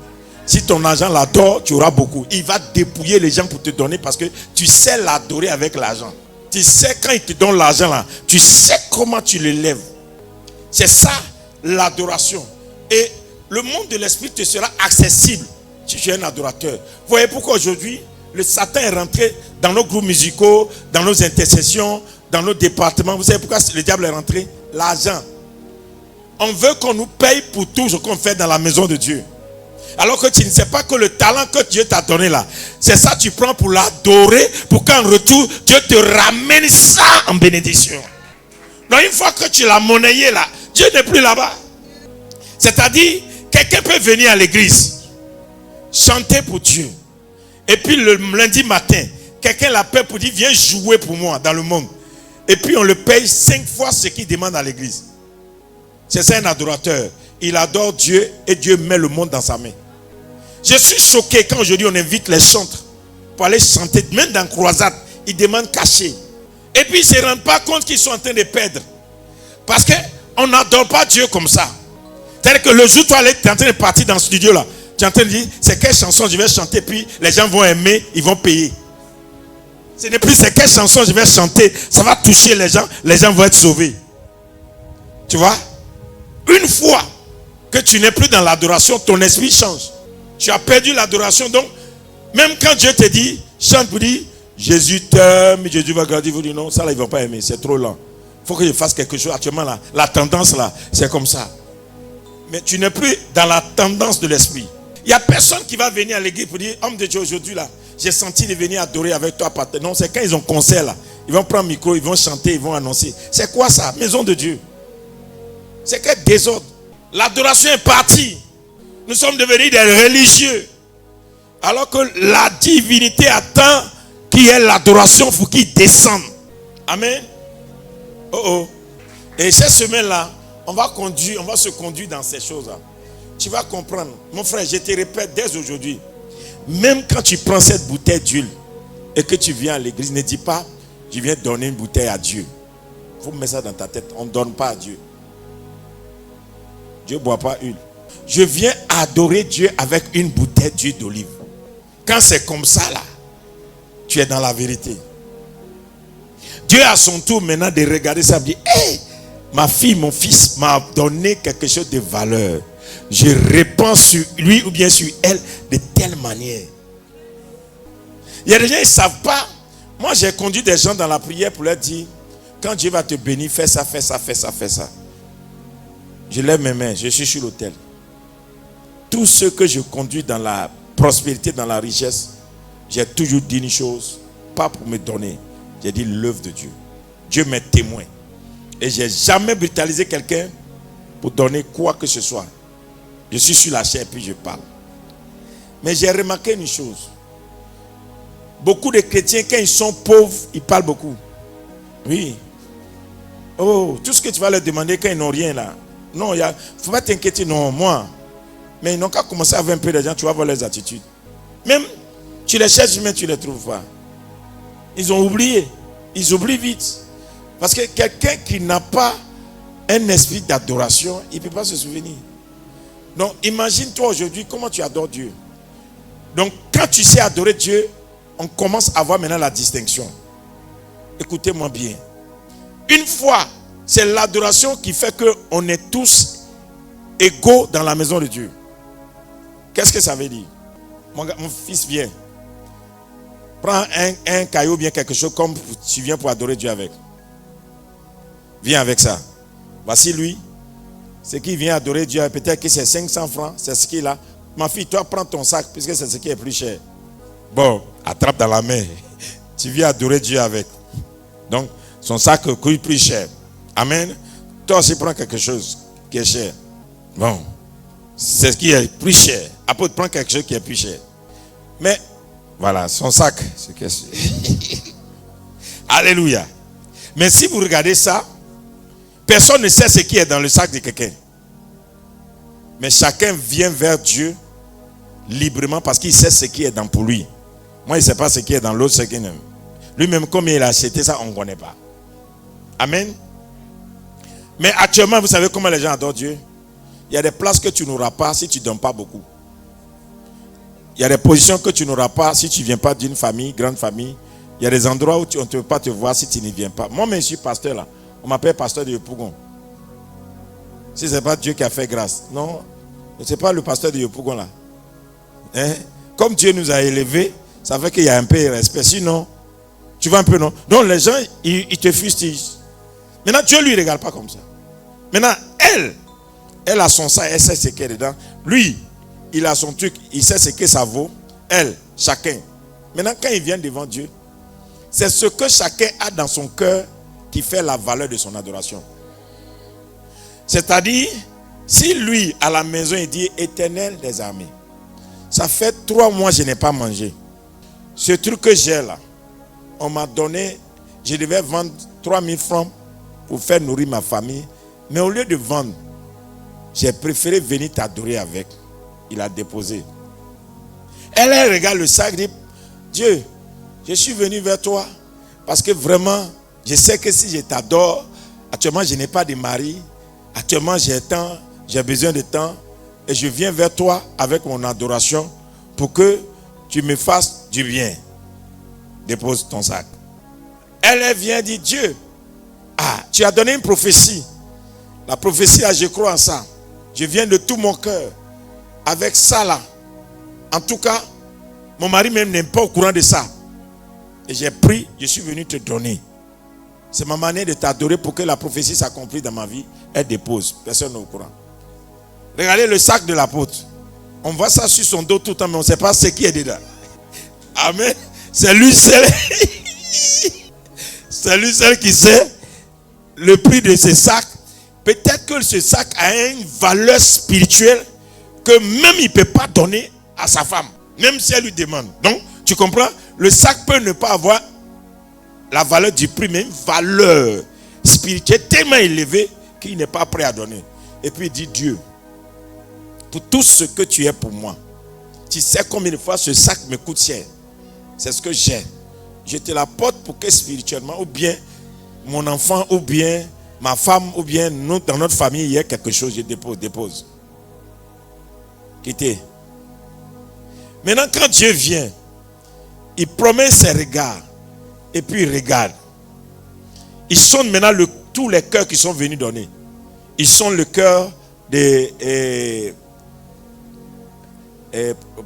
Si ton argent l'adore, tu auras beaucoup. Il va dépouiller les gens pour te donner parce que tu sais l'adorer avec l'argent. Tu sais quand il te donne l'argent là, tu sais comment tu l'élèves. C'est ça l'adoration. Et le monde de l'esprit te sera accessible si tu es un adorateur. Vous voyez pourquoi aujourd'hui, le Satan est rentré dans nos groupes musicaux, dans nos intercessions, dans nos départements. Vous savez pourquoi le diable est rentré? L'argent. On veut qu'on nous paye pour tout ce qu'on fait dans la maison de Dieu. Alors que tu ne sais pas que le talent que Dieu t'a donné là, c'est ça que tu prends pour l'adorer, pour qu'en retour, Dieu te ramène ça en bénédiction. Donc une fois que tu l'as monnayé là, Dieu n'est plus là-bas. C'est-à-dire, quelqu'un peut venir à l'église, chanter pour Dieu. Et puis le lundi matin, quelqu'un l'appelle pour dire, viens jouer pour moi dans le monde. Et puis on le paye 5 fois ce qu'il demande à l'église. C'est ça un adorateur. Il adore Dieu et Dieu met le monde dans sa main. Je suis choqué quand aujourd'hui on invite les chantres pour aller chanter, même dans croisade, ils demandent cachet. Et puis ils ne se rendent pas compte qu'ils sont en train de perdre. Parce qu'on n'adore pas Dieu comme ça. C'est-à-dire que le jour où tu es en train de partir dans ce studio là, tu es en train de dire, c'est quelle chanson je vais chanter, puis les gens vont aimer, ils vont payer. Ce n'est plus c'est quelle chanson je vais chanter, ça va toucher les gens vont être sauvés. Tu vois? Une fois que tu n'es plus dans l'adoration, ton esprit change. Tu as perdu l'adoration, donc même quand Dieu te dit, chante pour dire, Jésus t'aime, Jésus va grandir, vous dites non, ça là ils ne vont pas aimer, c'est trop lent. Il faut que je fasse quelque chose. Actuellement là, la tendance là, c'est comme ça. Mais tu n'es plus dans la tendance de l'esprit. Il n'y a personne qui va venir à l'église pour dire, homme de Dieu aujourd'hui là, j'ai senti de venir adorer avec toi. Non, c'est quand ils ont concert là, ils vont prendre le micro, ils vont chanter, ils vont annoncer. C'est quoi ça? Maison de Dieu. C'est quel désordre. L'adoration est partie. Nous sommes devenus des religieux. Alors que la divinité attend qu'il y ait l'adoration pour qu'il descende. Amen. Oh oh. Et cette semaine-là, on va se conduire dans ces choses-là. Tu vas comprendre. Mon frère, je te répète dès aujourd'hui. Même quand tu prends cette bouteille d'huile et que tu viens à l'église, ne dis pas, je viens donner une bouteille à Dieu. Il faut mettre ça dans ta tête. On ne donne pas à Dieu. Dieu ne boit pas huile. Je viens adorer Dieu avec une bouteille d'huile d'olive. Quand c'est comme ça là, tu es dans la vérité. Dieu a son tour maintenant de regarder ça et dire, hey, ma fille, mon fils m'a donné quelque chose de valeur. Je répands sur lui ou bien sur elle de telle manière. Il y a des gens qui ne savent pas. Moi, j'ai conduit des gens dans la prière pour leur dire, quand Dieu va te bénir, fais ça, fais ça, fais ça, fais ça. Je lève mes mains, je suis sur l'autel. Tout ce que je conduis dans la prospérité, dans la richesse, j'ai toujours dit une chose, pas pour me donner. J'ai dit l'œuvre de Dieu. Dieu m'est témoin. Et je n'ai jamais brutalisé quelqu'un pour donner quoi que ce soit. Je suis sur la chair et puis je parle. Mais j'ai remarqué une chose. Beaucoup de chrétiens, quand ils sont pauvres, ils parlent beaucoup. Oui. Oh, tout ce que tu vas leur demander quand ils n'ont rien là. Non, il ne faut pas t'inquiéter, non, moi. Mais ils n'ont qu'à commencer à avoir un peu d'argent, tu vas voir leurs attitudes. Même, tu les cherches, mais tu ne les trouves pas. Ils ont oublié. Ils oublient vite. Parce que quelqu'un qui n'a pas un esprit d'adoration, il ne peut pas se souvenir. Donc, imagine-toi aujourd'hui comment tu adores Dieu. Donc, quand tu sais adorer Dieu, on commence à voir maintenant la distinction. Écoutez-moi bien. Une fois, c'est l'adoration qui fait qu'on est tous égaux dans la maison de Dieu. Qu'est-ce que ça veut dire? Mon fils, viens. Prends un caillou, bien quelque chose comme tu viens pour adorer Dieu avec. Viens avec ça. Voici lui. C'est qui vient adorer Dieu. Peut-être que c'est 500 francs. C'est ce qu'il a. Ma fille, toi, prends ton sac puisque c'est ce qui est plus cher. Bon, attrape dans la main. Tu viens adorer Dieu avec. Donc, son sac coûte plus cher. Amen. Toi aussi, prends quelque chose qui est cher. Bon, c'est ce qui est plus cher. Après, prends quelque chose qui est plus cher. Mais, voilà, son sac. Alléluia. Mais si vous regardez ça, personne ne sait ce qui est dans le sac de quelqu'un. Mais chacun vient vers Dieu librement parce qu'il sait ce qui est dans pour lui. Moi, il ne sait pas ce qui est dans l'autre. Lui-même, comme il a acheté ça, on ne connaît pas. Amen. Mais actuellement, vous savez comment les gens adorent Dieu? Il y a des places que tu n'auras pas si tu ne donnes pas beaucoup. Il y a des positions que tu n'auras pas si tu ne viens pas d'une famille, grande famille. Il y a des endroits où on ne peut pas te voir si tu ne viens pas. Moi, je suis pasteur là. On m'appelle pasteur de Yopougon. Si ce n'est pas Dieu qui a fait grâce. Non, ce n'est pas le pasteur de Yopougon là. Hein? Comme Dieu nous a élevés, ça fait qu'il y a un peu de respect. Sinon, tu vois un peu, non? Donc les gens, ils te fustigent. Maintenant, Dieu ne lui regarde pas comme ça. Maintenant, elle a son sang, elle sait ce qu'il y a dedans. Lui, il a son truc, il sait ce que ça vaut. Elle, chacun. Maintenant, quand il vient devant Dieu, c'est ce que chacun a dans son cœur qui fait la valeur de son adoration. C'est-à-dire, si lui, à la maison, il dit Éternel des armées, ça fait 3 mois que je n'ai pas mangé. Ce truc que j'ai là, on m'a donné, je devais vendre 3000 francs pour faire nourrir ma famille. Mais au lieu de vendre, j'ai préféré venir t'adorer avec. Il a déposé. Elle regarde le sac et dit, Dieu, je suis venu vers toi parce que vraiment, je sais que si je t'adore, actuellement je n'ai pas de mari, actuellement j'ai besoin de temps et je viens vers toi avec mon adoration pour que tu me fasses du bien. Dépose ton sac. Elle vient dire, Dieu, tu as donné une prophétie. La prophétie, je crois en ça. Je viens de tout mon cœur. Avec ça là. En tout cas, mon mari même n'est pas au courant de ça. Et j'ai pris, je suis venu te donner. C'est ma manière de t'adorer pour que la prophétie s'accomplisse dans ma vie. Elle dépose. Personne n'est au courant. Regardez le sac de l'apôtre. On voit ça sur son dos tout le temps, mais on ne sait pas ce qui est dedans. Amen. C'est lui seul. C'est lui seul qui sait le prix de ce sac. Peut-être que ce sac a une valeur spirituelle que même il ne peut pas donner à sa femme, même si elle lui demande. Donc, tu comprends? Le sac peut ne pas avoir la valeur du prix, mais une valeur spirituelle tellement élevée qu'il n'est pas prêt à donner. Et puis il dit, Dieu, pour tout ce que tu es pour moi, tu sais combien de fois ce sac me coûte cher. C'est ce que j'ai. Je te l'apporte pour que spirituellement, ou bien mon enfant, ou bien ma femme, ou bien nous, dans notre famille, il y a quelque chose, je dépose. Quittez. Maintenant, quand Dieu vient, il promet ses regards, et puis il regarde. Ils sont maintenant tous les cœurs qui sont venus donner. Ils sont le cœur des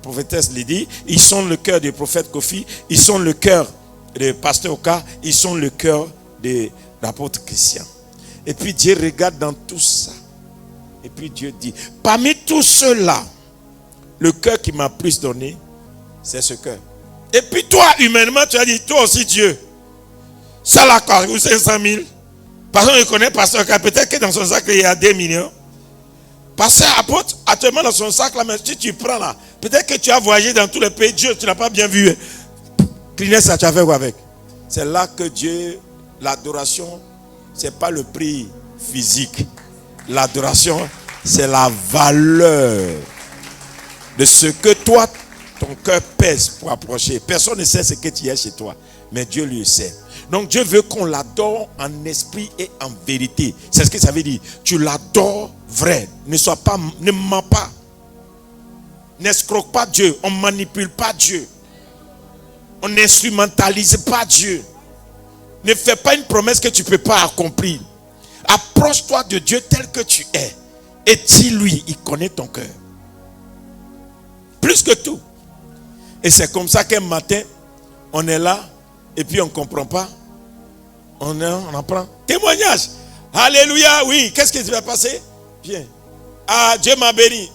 prophétesse Lydie, ils sont le cœur du prophète Kofi, ils sont le cœur de pasteur Oka, ils sont le cœur de l'apôtre Christian. Et puis Dieu regarde dans tout ça. Et puis Dieu dit, parmi tous ceux-là, le cœur qui m'a plus donné, c'est ce cœur. Et puis toi, humainement, tu as dit, toi aussi Dieu, ça là, quoi, 500 000. Parce qu'on connaît pasteur Oka, peut-être que dans son sac, il y a 2 millions. Pasteur apôtre, actuellement dans son sac là, mais si tu prends là, peut-être que tu as voyagé dans tous les pays, Dieu, tu n'as pas bien vu. Kleenex, ça tu as fait quoi avec? C'est là que Dieu, l'adoration, c'est pas le prix physique. L'adoration, c'est la valeur de ce que toi, ton cœur pèse pour approcher. Personne ne sait ce que tu es chez toi, mais Dieu lui sait. Donc Dieu veut qu'on l'adore en esprit et en vérité. C'est ce que ça veut dire. Tu l'adores vrai. Ne mens pas. N'escroque pas Dieu. On ne manipule pas Dieu. On n'instrumentalise pas Dieu. Ne fais pas une promesse que tu ne peux pas accomplir. Approche-toi de Dieu tel que tu es. Et dis-lui, il connaît ton cœur. Plus que tout. Et c'est comme ça qu'un matin, on est là, et puis on ne comprend pas. On apprend. Témoignage. Alléluia, oui. Qu'est-ce qui va passer? Bien. Ah, Dieu m'a béni.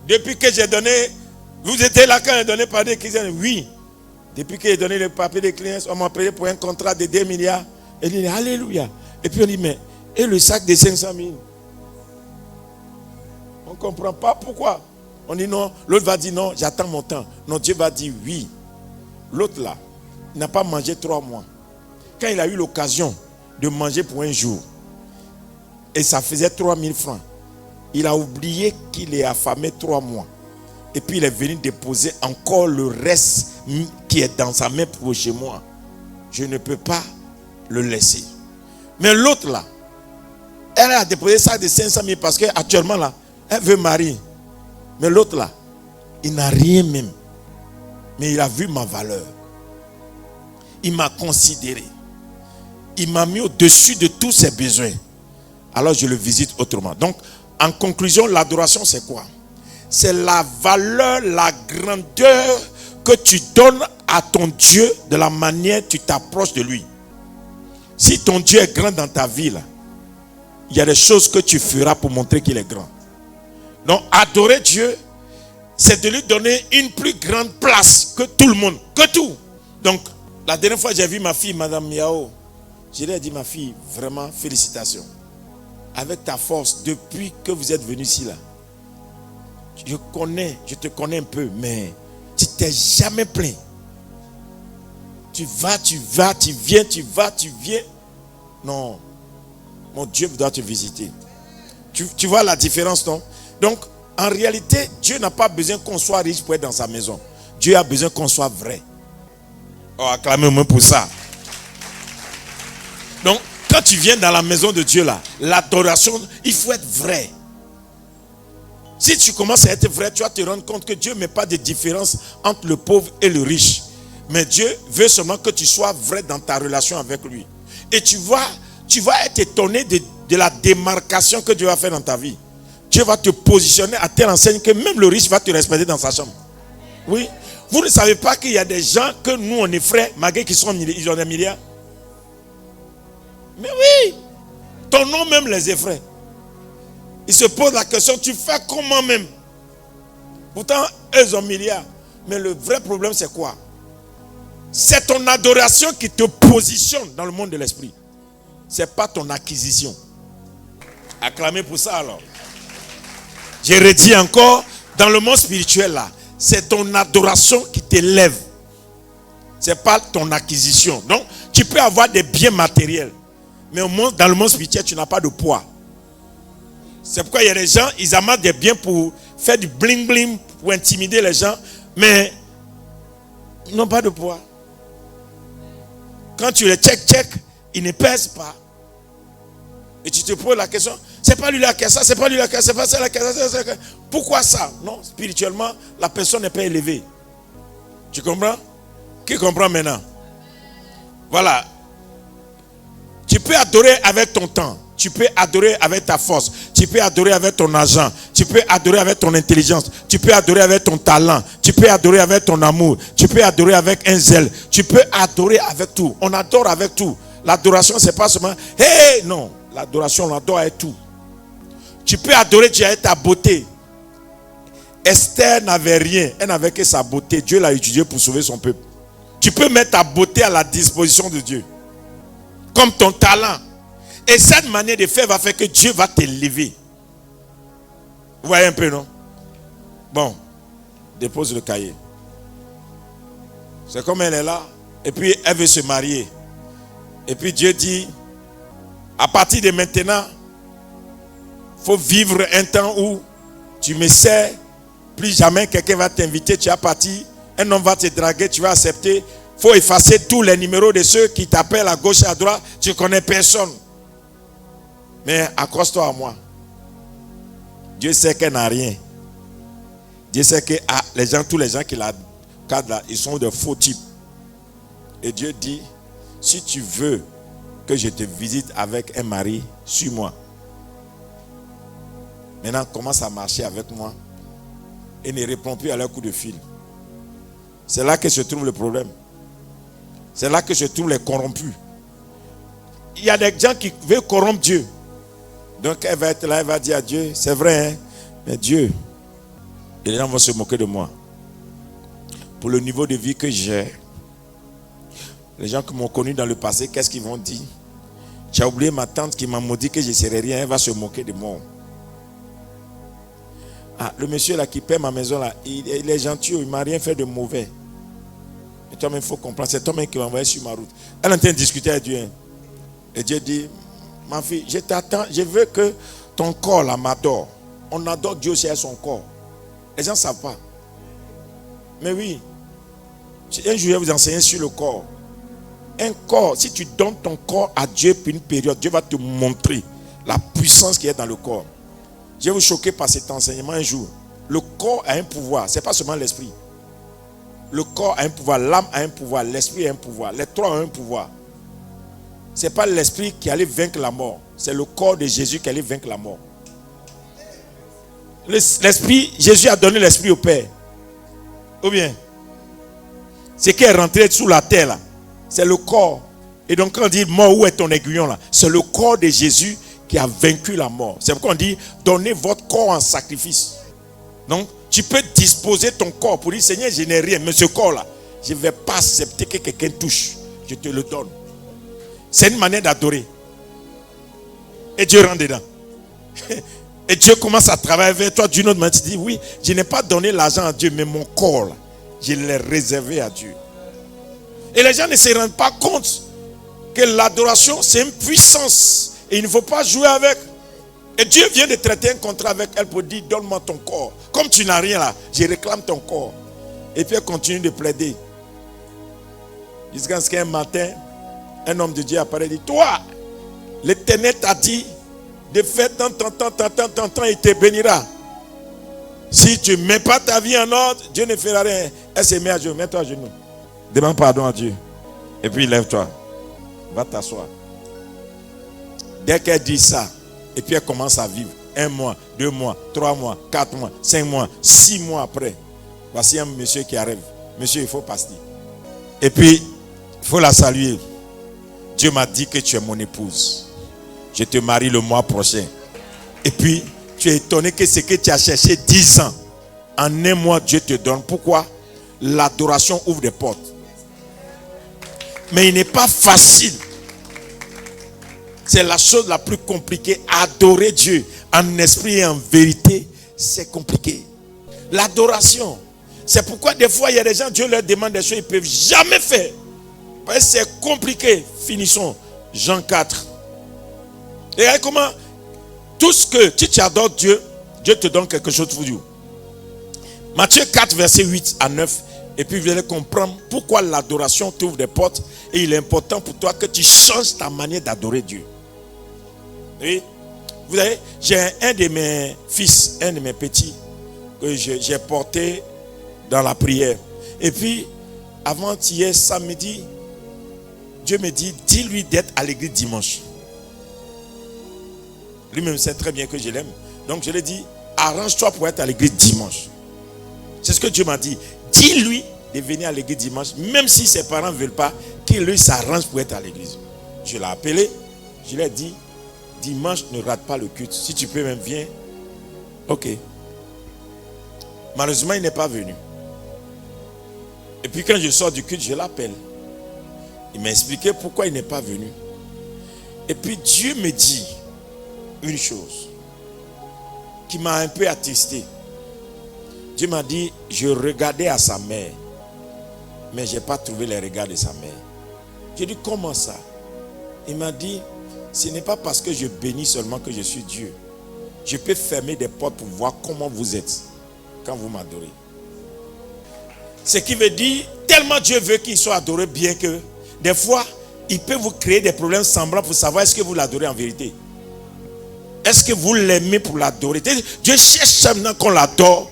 Depuis que j'ai donné, vous étiez là quand j'ai donné par des chrétiens? Oui. Depuis que j'ai donné le papier des clients, on m'a payé pour un contrat de 2 milliards. Et il dit, alléluia. Et puis on dit, mais, et le sac de 500 000? On ne comprend pas pourquoi. On dit non. L'autre va dire non, j'attends mon temps. Non, Dieu va dire oui. L'autre là, il n'a pas mangé 3 mois. Quand il a eu l'occasion de manger pour un jour, et ça faisait 3 000 francs, il a oublié qu'il est affamé 3 mois. Et puis il est venu déposer encore le reste qui est dans sa main pour chez moi. Je ne peux pas le laisser. Mais l'autre là, elle a déposé ça de 500 000 parce qu'actuellement là, elle veut marier. Mais l'autre là, il n'a rien même. Mais il a vu ma valeur. Il m'a considéré. Il m'a mis au-dessus de tous ses besoins. Alors je le visite autrement. Donc, en conclusion, l'adoration c'est quoi? C'est la valeur, la grandeur que tu donnes à ton Dieu de la manière dont tu t'approches de lui. Si ton Dieu est grand dans ta vie, là, il y a des choses que tu feras pour montrer qu'il est grand. Donc, adorer Dieu, c'est de lui donner une plus grande place que tout le monde, que tout. Donc, la dernière fois, j'ai vu ma fille, Madame Miao. Je lui ai dit, ma fille, vraiment, félicitations. Avec ta force, depuis que vous êtes venu ici, là, je te connais un peu, mais tu t'es jamais plaint. Tu vas, tu viens, tu vas, tu viens. Non, mon Dieu doit te visiter. Tu vois la différence, non? Donc, en réalité, Dieu n'a pas besoin qu'on soit riche pour être dans sa maison. Dieu a besoin qu'on soit vrai. Oh, acclamez-moi pour ça. Donc, quand tu viens dans la maison de Dieu, là, l'adoration, il faut être vrai. Si tu commences à être vrai, tu vas te rendre compte que Dieu ne met pas de différence entre le pauvre et le riche. Mais Dieu veut seulement que tu sois vrai dans ta relation avec lui. Et tu vas être étonné de la démarcation que Dieu va faire dans ta vie. Dieu va te positionner à telle enseigne que même le riche va te respecter dans sa chambre. Oui. Vous ne savez pas qu'il y a des gens que nous on est frères, malgré qu'ils ils ont des milliards. Mais oui. Ton nom même les effraie. Ils se posent la question, tu fais comment même? Pourtant, eux ont milliards. Mais le vrai problème c'est quoi? C'est ton adoration qui te positionne dans le monde de l'esprit. Ce n'est pas ton acquisition. Acclamez pour ça alors. Je redis encore, Dans le monde spirituel là, c'est ton adoration qui t'élève. C'est pas ton acquisition. Donc, tu peux avoir des biens matériels. Mais dans le monde spirituel, tu n'as pas de poids. C'est pourquoi il y a des gens, ils amassent des biens pour faire du bling bling, pour intimider les gens. Mais ils n'ont pas de poids. Quand tu les check, ils ne pèsent pas. Et tu te poses la question, c'est pas lui qui a ça, c'est pas lui qui a ça, c'est pas ça qui a ça. Pourquoi ça? Non, spirituellement, la personne n'est pas élevée. Tu comprends? Qui comprend maintenant? Voilà. Tu peux adorer avec ton temps. Tu peux adorer avec ta force. Tu peux adorer avec ton argent. Tu peux adorer avec ton intelligence. Tu peux adorer avec ton talent. Tu peux adorer avec ton amour. Tu peux adorer avec un zèle. Tu peux adorer avec tout. On adore avec tout. L'adoration, c'est pas seulement hey, non. L'adoration, on adore avec tout. Tu peux adorer Dieu avec ta beauté. Esther n'avait rien. Elle n'avait que sa beauté. Dieu l'a utilisée pour sauver son peuple. Tu peux mettre ta beauté à la disposition de Dieu. Comme ton talent. Et cette manière de faire va faire que Dieu va t'élever. Vous voyez un peu, non? Bon. Dépose le cahier. C'est comme elle est là. Et puis elle veut se marier. Et puis Dieu dit, à partir de maintenant, il faut vivre un temps où tu me sers. Plus jamais quelqu'un va t'inviter, tu as parti. Un homme va te draguer, tu vas accepter. Il faut effacer tous les numéros de ceux qui t'appellent à gauche et à droite. Tu ne connais personne. Mais accroche-toi à moi. Dieu sait qu'elle n'a rien. Dieu sait que tous les gens qui la cadrent là, ils sont de faux types. Et Dieu dit, si tu veux que je te visite avec un mari, suis-moi. Maintenant, commence à marcher avec moi et ne réponds plus à leur coup de fil. C'est là que se trouve le problème. C'est là que se trouvent les corrompus. Il y a des gens qui veulent corrompre Dieu. Donc elle va être là, elle va dire à Dieu, c'est vrai, hein, mais Dieu, et les gens vont se moquer de moi. Pour le niveau de vie que j'ai, les gens qui m'ont connu dans le passé, qu'est-ce qu'ils vont dire? Tu as oublié ma tante qui m'a maudit que je ne serais rien, elle va se moquer de moi. Ah, le monsieur là qui paie ma maison là, il est gentil, il ne m'a rien fait de mauvais. Et toi-même, il faut comprendre, c'est toi-même qui m'a envoyé sur ma route. Elle est en train de discuter avec Dieu. Et Dieu dit, ma fille, je t'attends, je veux que ton corps là m'adore. On adore Dieu aussi à son corps. Les gens ne savent pas. Mais oui, un jour je vais vous enseigner sur le corps. Un corps, si tu donnes ton corps à Dieu pour une période, Dieu va te montrer la puissance qui est dans le corps. Je vais vous choquer par cet enseignement un jour. Le corps a un pouvoir, ce n'est pas seulement l'esprit. Le corps a un pouvoir, l'âme a un pouvoir, l'esprit a un pouvoir. Les trois ont un pouvoir. Ce n'est pas l'esprit qui allait vaincre la mort. C'est le corps de Jésus qui allait vaincre la mort. L'esprit, Jésus a donné l'esprit au Père. Ou bien, ce qui est rentré sous la terre là, c'est le corps. Et donc quand on dit mort, où est ton aiguillon là? C'est le corps de Jésus qui a vaincu la mort. C'est pourquoi on dit donnez votre corps en sacrifice. Donc tu peux disposer ton corps pour dire Seigneur, je n'ai rien, mais ce corps là, je ne vais pas accepter que quelqu'un touche. Je te le donne. C'est une manière d'adorer. Et Dieu rentre dedans. Et Dieu commence à travailler avec toi d'une autre manière. Tu dis oui, je n'ai pas donné l'argent à Dieu, mais mon corps là, je l'ai réservé à Dieu. Et les gens ne se rendent pas compte que l'adoration c'est une puissance. Et il ne faut pas jouer avec. Et Dieu vient de traiter un contrat avec elle pour dire donne-moi ton corps. Comme tu n'as rien là, je réclame ton corps. Et puis elle continue de plaider. Jusqu'à ce qu'un matin, un homme de Dieu apparaît et dit toi, l'Éternel t'a dit de faire tant, il te bénira. Si tu ne mets pas ta vie en ordre, Dieu ne fera rien. Elle se met à genoux, mets-toi à genoux. Demande pardon à Dieu. Et puis lève-toi. Va t'asseoir. Dès qu'elle dit ça, et puis elle commence à vivre. 1 mois, 2 mois, 3 mois, 4 mois, 5 mois, 6 mois après. Voici un monsieur qui arrive. Monsieur, il faut passer. Et puis, il faut la saluer. Dieu m'a dit que tu es mon épouse. Je te marie le mois prochain. Et puis, tu es étonné que ce que tu as cherché 10 ans, en 1 mois, Dieu te donne. Pourquoi? L'adoration ouvre des portes. Mais il n'est pas facile. C'est la chose la plus compliquée. Adorer Dieu en esprit et en vérité, c'est compliqué. L'adoration. C'est pourquoi des fois, il y a des gens, Dieu leur demande des choses qu'ils ne peuvent jamais faire. Parce que c'est compliqué. Finissons. Jean 4. Et regardez comment, tout ce que tu adores Dieu, Dieu te donne quelque chose pour vous. Matthieu 4, verset 8 à 9. Et puis vous allez comprendre pourquoi l'adoration t'ouvre des portes. Et il est important pour toi que tu changes ta manière d'adorer Dieu. Oui. Vous savez, j'ai un de mes fils, un de mes petits, que j'ai porté dans la prière. Et puis, avant-hier, samedi, Dieu me dit, dis-lui d'être à l'église dimanche. Lui-même sait très bien que je l'aime. Donc je lui ai dit, arrange-toi pour être à l'église dimanche. C'est ce que Dieu m'a dit. Dis-lui de venir à l'église dimanche, même si ses parents ne veulent pas, qu'il lui s'arrange pour être à l'église. Je l'ai appelé, je lui ai dit, dimanche ne rate pas le culte. Si tu peux même viens. Ok. Malheureusement, il n'est pas venu. Et puis quand je sors du culte, je l'appelle. Il m'a expliqué pourquoi il n'est pas venu. Et puis Dieu me dit une chose qui m'a un peu attristé. Dieu m'a dit, je regardais à sa mère, mais je n'ai pas trouvé les regards de sa mère. J'ai dit, comment ça? Il m'a dit, ce n'est pas parce que je bénis seulement que je suis Dieu. Je peux fermer des portes pour voir comment vous êtes quand vous m'adorez. Ce qui veut dire, tellement Dieu veut qu'il soit adoré bien que, des fois, il peut vous créer des problèmes semblants pour savoir est-ce que vous l'adorez en vérité. Est-ce que vous l'aimez pour l'adorer? Dieu cherche maintenant qu'on l'adore.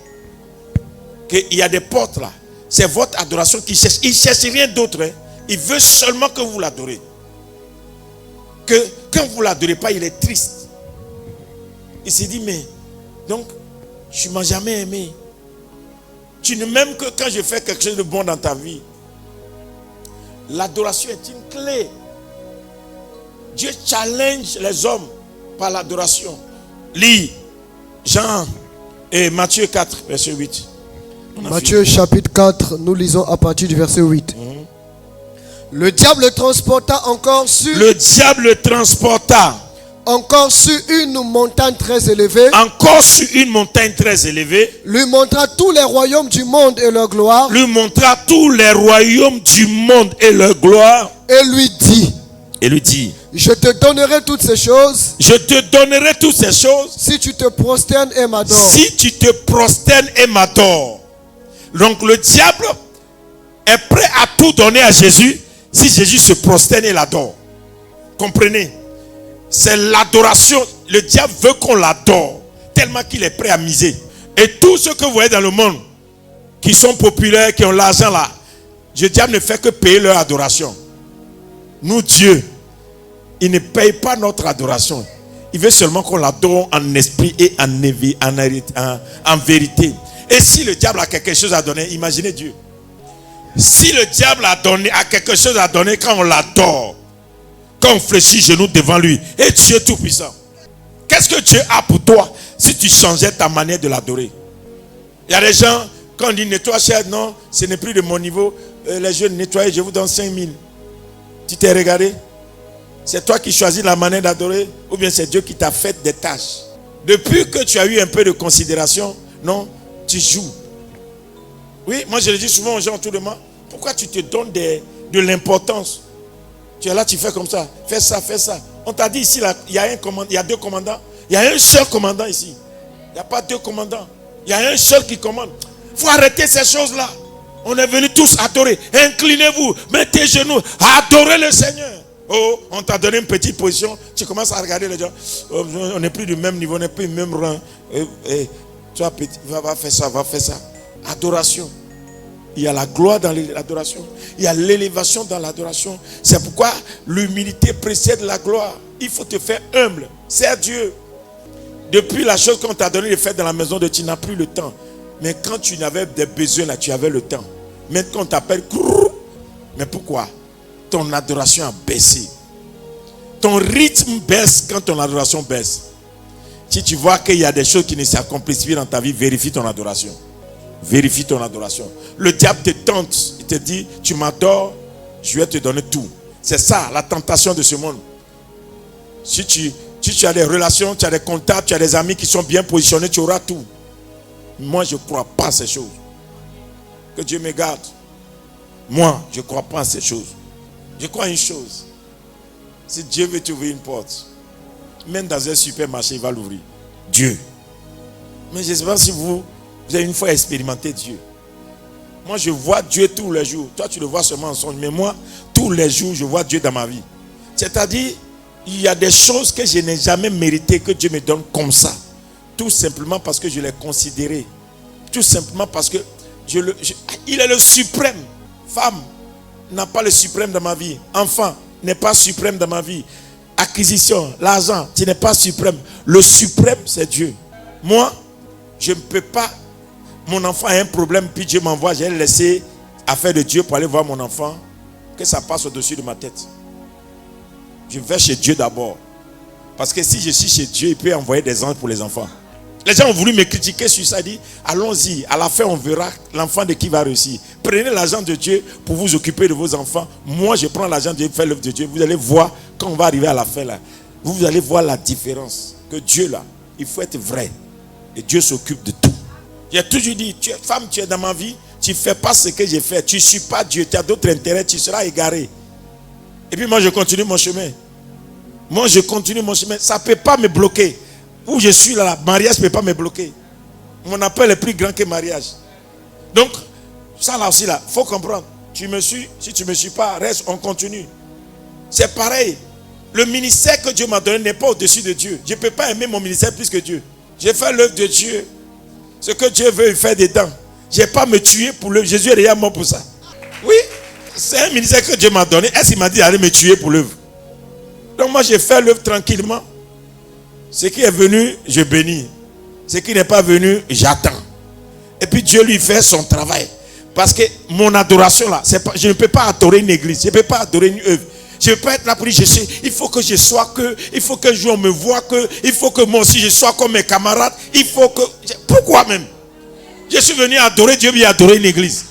Qu'il y a des portes là. C'est votre adoration qu'il cherche. Il ne cherche rien d'autre. Hein. Il veut seulement que vous l'adorez. Que quand vous ne l'adorez pas, il est triste. Il s'est dit, mais donc, tu ne m'as jamais aimé. Tu ne m'aimes que quand je fais quelque chose de bon dans ta vie. L'adoration est une clé. Dieu challenge les hommes par l'adoration. Lis Jean et Matthieu 4, verset 8. Matthieu chapitre 4, nous lisons à partir du verset 8. Le diable le transporta encore sur une montagne très élevée. Encore sur une montagne très élevée. Lui montra tous les royaumes du monde et leur gloire. Lui montra tous les royaumes du monde et leur gloire. Et lui dit, je te donnerai toutes ces choses. Je te donnerai toutes ces choses. Si tu te prosternes et m'adores. Si tu te prosternes et m'adores. Donc le diable est prêt à tout donner à Jésus si Jésus se prosterne et l'adore. Comprenez? C'est l'adoration. Le diable veut qu'on l'adore tellement qu'il est prêt à miser. Et tous ceux que vous voyez dans le monde qui sont populaires, qui ont l'argent là, le diable ne fait que payer leur adoration. Nous, Dieu, il ne paye pas notre adoration. Il veut seulement qu'on l'adore en esprit et en vérité. Et si le diable a quelque chose à donner, imaginez Dieu. Si le diable a quelque chose à donner quand on l'adore, quand on fléchit genoux devant lui, et Dieu tout-puissant, qu'est-ce que Dieu a pour toi si tu changeais ta manière de l'adorer? Il y a des gens, quand on dit nettoie cher, non, ce n'est plus de mon niveau. Les jeunes nettoyer, je vous donne 5 000. Tu t'es regardé? C'est toi qui choisis la manière d'adorer, ou bien c'est Dieu qui t'a fait des tâches? Depuis que tu as eu un peu de considération, non, tu joues. Oui, moi je le dis souvent aux gens autour de moi, pourquoi tu te donnes de l'importance? Tu es là, tu fais comme ça, fais ça, fais ça. On t'a dit ici, là, il y a 2 commandants. Il y a un seul commandant ici. Il n'y a pas 2 commandants. Il y a un seul qui commande. Il faut arrêter ces choses-là. On est venus tous adorer. Inclinez-vous, mettez genoux, adorez le Seigneur. Oh, on t'a donné une petite position. Tu commences à regarder les gens. Oh, on n'est plus du même niveau, on n'est plus du même rang. Tu vas petit, va faire ça, va faire ça. Adoration. Il y a la gloire dans l'adoration. Il y a l'élévation dans l'adoration. C'est pourquoi l'humilité précède la gloire. Il faut te faire humble. Sers Dieu. Depuis la chose qu'on t'a donné de faire dans la maison de Dieu, tu n'as plus le temps. Mais quand tu n'avais des besoins là, tu avais le temps. Maintenant on t'appelle. Mais pourquoi? Ton adoration a baissé. Ton rythme baisse quand ton adoration baisse. Si tu vois qu'il y a des choses qui ne s'accomplissent plus dans ta vie, vérifie ton adoration. Vérifie ton adoration. Le diable te tente. Il te dit, tu m'adores, je vais te donner tout. C'est ça, la tentation de ce monde. Si tu as des relations, tu as des contacts, tu as des amis qui sont bien positionnés, tu auras tout. Moi, je ne crois pas à ces choses. Que Dieu me garde. Moi, je ne crois pas à ces choses. Je crois à une chose. Si Dieu veut t'ouvrir une porte, même dans un supermarché, il va l'ouvrir. Dieu. Mais je ne sais pas si vous avez une fois expérimenté Dieu. Moi, je vois Dieu tous les jours. Toi, tu le vois seulement en songe. Mais moi, tous les jours, je vois Dieu dans ma vie. C'est-à-dire, il y a des choses que je n'ai jamais méritées que Dieu me donne comme ça. Tout simplement parce que je l'ai considéré. Tout simplement parce que il est le suprême. Femme n'a pas le suprême dans ma vie. Enfant n'est pas suprême dans ma vie. Acquisition, l'argent, tu n'es pas suprême. Le suprême, c'est Dieu. Moi, je ne peux pas. Mon enfant a un problème, puis Dieu m'envoie, j'ai laissé affaire de Dieu pour aller voir mon enfant, que ça passe au-dessus de ma tête. Je vais chez Dieu d'abord. Parce que si je suis chez Dieu, il peut envoyer des anges pour les enfants. Les gens ont voulu me critiquer sur ça, dit, allons-y, à la fin on verra l'enfant de qui va réussir. Prenez l'argent de Dieu pour vous occuper de vos enfants. Moi, je prends l'argent de Dieu, faire l'œuvre de Dieu. Vous allez voir, quand on va arriver à la fin, là, vous allez voir la différence. Que Dieu, là, il faut être vrai. Et Dieu s'occupe de tout. J'ai toujours dit, femme, tu es dans ma vie, tu ne fais pas ce que j'ai fait. Tu ne suis pas Dieu, tu as d'autres intérêts, tu seras égaré. Et puis moi, je continue mon chemin. Moi, je continue mon chemin. Ça ne peut pas me bloquer. Où je suis là, le mariage ne peut pas me bloquer. Mon appel est plus grand que mariage. Donc, ça là aussi, il faut comprendre. Tu me suis, si tu ne me suis pas, reste, on continue. C'est pareil. Le ministère que Dieu m'a donné n'est pas au-dessus de Dieu. Je ne peux pas aimer mon ministère plus que Dieu. J'ai fait l'œuvre de Dieu. Ce que Dieu veut faire dedans. Je n'ai pas me tuer pour l'œuvre. Jésus est déjà mort pour ça. Oui, c'est un ministère que Dieu m'a donné. Est-ce qu'il m'a dit d'aller me tuer pour l'œuvre? Donc moi, j'ai fait l'œuvre tranquillement. Ce qui est venu, je bénis. Ce qui n'est pas venu, j'attends. Et puis Dieu lui fait son travail. Parce que mon adoration là, je ne peux pas adorer une église. Je ne peux pas adorer une œuvre. Je ne peux pas être là pour dire, il faut que je sois que, il faut que je me voie que, il faut que moi aussi je sois comme mes camarades, il faut que... Pourquoi même? Je suis venu adorer Dieu et adorer une église.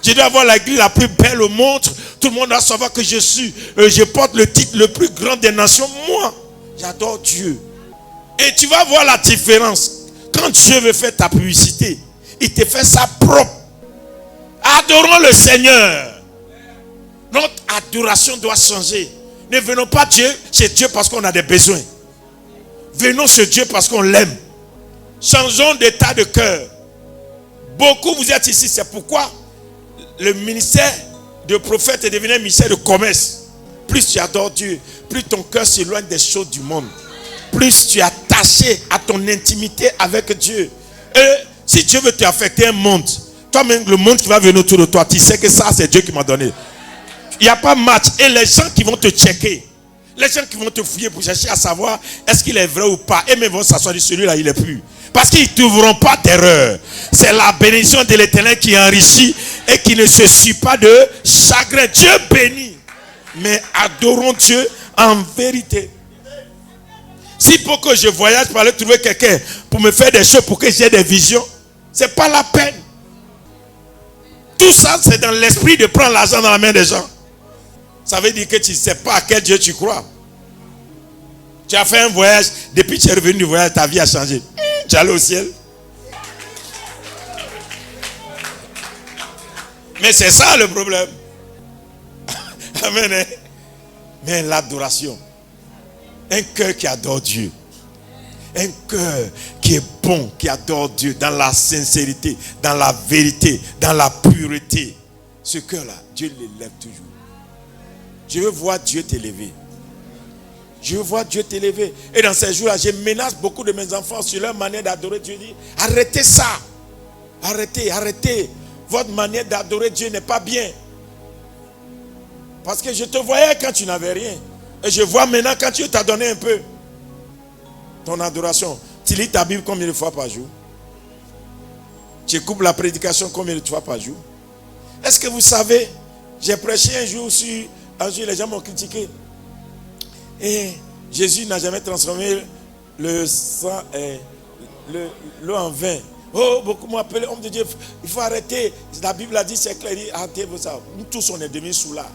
Je dois avoir l'église la plus belle au monde. Tout le monde doit savoir que je porte le titre le plus grand des nations. Moi, j'adore Dieu. Et tu vas voir la différence. Quand Dieu veut faire ta publicité, il te fait ça propre. Adorons le Seigneur. Notre adoration doit changer. Ne venons pas chez Dieu parce qu'on a des besoins. Venons chez Dieu parce qu'on l'aime. Changeons d'état de cœur. Beaucoup vous êtes ici, c'est pourquoi le ministère de prophète est devenu un ministère de commerce. Plus tu adores Dieu, plus ton cœur s'éloigne des choses du monde. Plus tu es attaché à ton intimité avec Dieu. Et si Dieu veut t'affecter un monde, toi-même, le monde qui va venir autour de toi, tu sais que ça, c'est Dieu qui m'a donné. Il n'y a pas match. Et les gens qui vont te checker, les gens qui vont te fouiller pour chercher à savoir est-ce qu'il est vrai ou pas, et même vont s'asseoir sur celui-là, il est plus. Parce qu'ils ne trouveront pas d'erreur. C'est la bénédiction de l'Éternel qui enrichit et qui ne se suit pas de chagrin. Dieu bénit. Mais adorons Dieu en vérité. Si pour que je voyage pour aller trouver quelqu'un pour me faire des choses, pour que j'ai des visions, ce n'est pas la peine. Tout ça, c'est dans l'esprit de prendre l'argent dans la main des gens. Ça veut dire que tu ne sais pas à quel Dieu tu crois. Tu as fait un voyage, depuis que tu es revenu du voyage, ta vie a changé. Tu es allé au ciel. Mais c'est ça le problème. Amen. Mais l'adoration. Un cœur qui adore Dieu. Un cœur qui est bon, qui adore Dieu dans la sincérité, dans la vérité, dans la pureté. Ce cœur-là, Dieu l'élève toujours. Je veux voir Dieu t'élever. Je veux voir Dieu t'élever. Et dans ces jours-là, je menace beaucoup de mes enfants sur leur manière d'adorer Dieu. Je dis, arrêtez ça. Arrêtez. Votre manière d'adorer Dieu n'est pas bien. Parce que je te voyais quand tu n'avais rien. Et je vois maintenant quand Dieu t'a donné un peu. Ton adoration. Tu lis ta Bible combien de fois par jour? Tu écoutes la prédication combien de fois par jour? Est-ce que vous savez, j'ai prêché un jour, les gens m'ont critiqué. Et Jésus n'a jamais transformé le sang, l'eau en vin. Oh, beaucoup m'ont appelé, homme de Dieu, il faut arrêter. La Bible a dit, c'est clair, il dit, arrêtez ça. Nous tous, on est devenus sous là.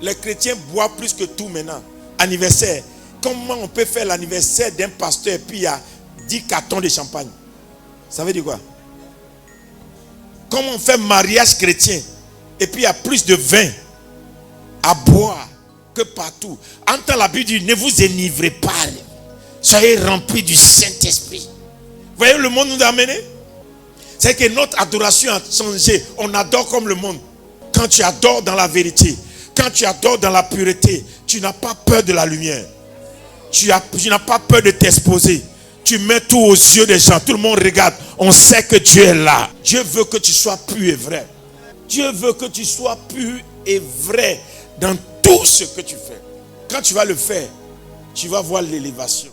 Les chrétiens boivent plus que tout maintenant. Anniversaire. Comment on peut faire l'anniversaire d'un pasteur et puis il y a 10 cartons de champagne? Ça veut dire quoi? Comme on fait mariage chrétien, et puis il y a plus de vin à boire que partout. En temps, la Bible dit, ne vous enivrez pas. Soyez remplis du Saint-Esprit. Vous voyez, le monde nous a amené. C'est que notre adoration a changé. On adore comme le monde. Quand tu adores dans la vérité, quand tu adores dans la pureté, tu n'as pas peur de la lumière. Tu n'as pas peur de t'exposer. Tu mets tout aux yeux des gens. Tout le monde regarde. On sait que Dieu est là. Dieu veut que tu sois pur et vrai. Dieu veut que tu sois pur et vrai dans tout ce que tu fais. Quand tu vas le faire, tu vas voir l'élévation.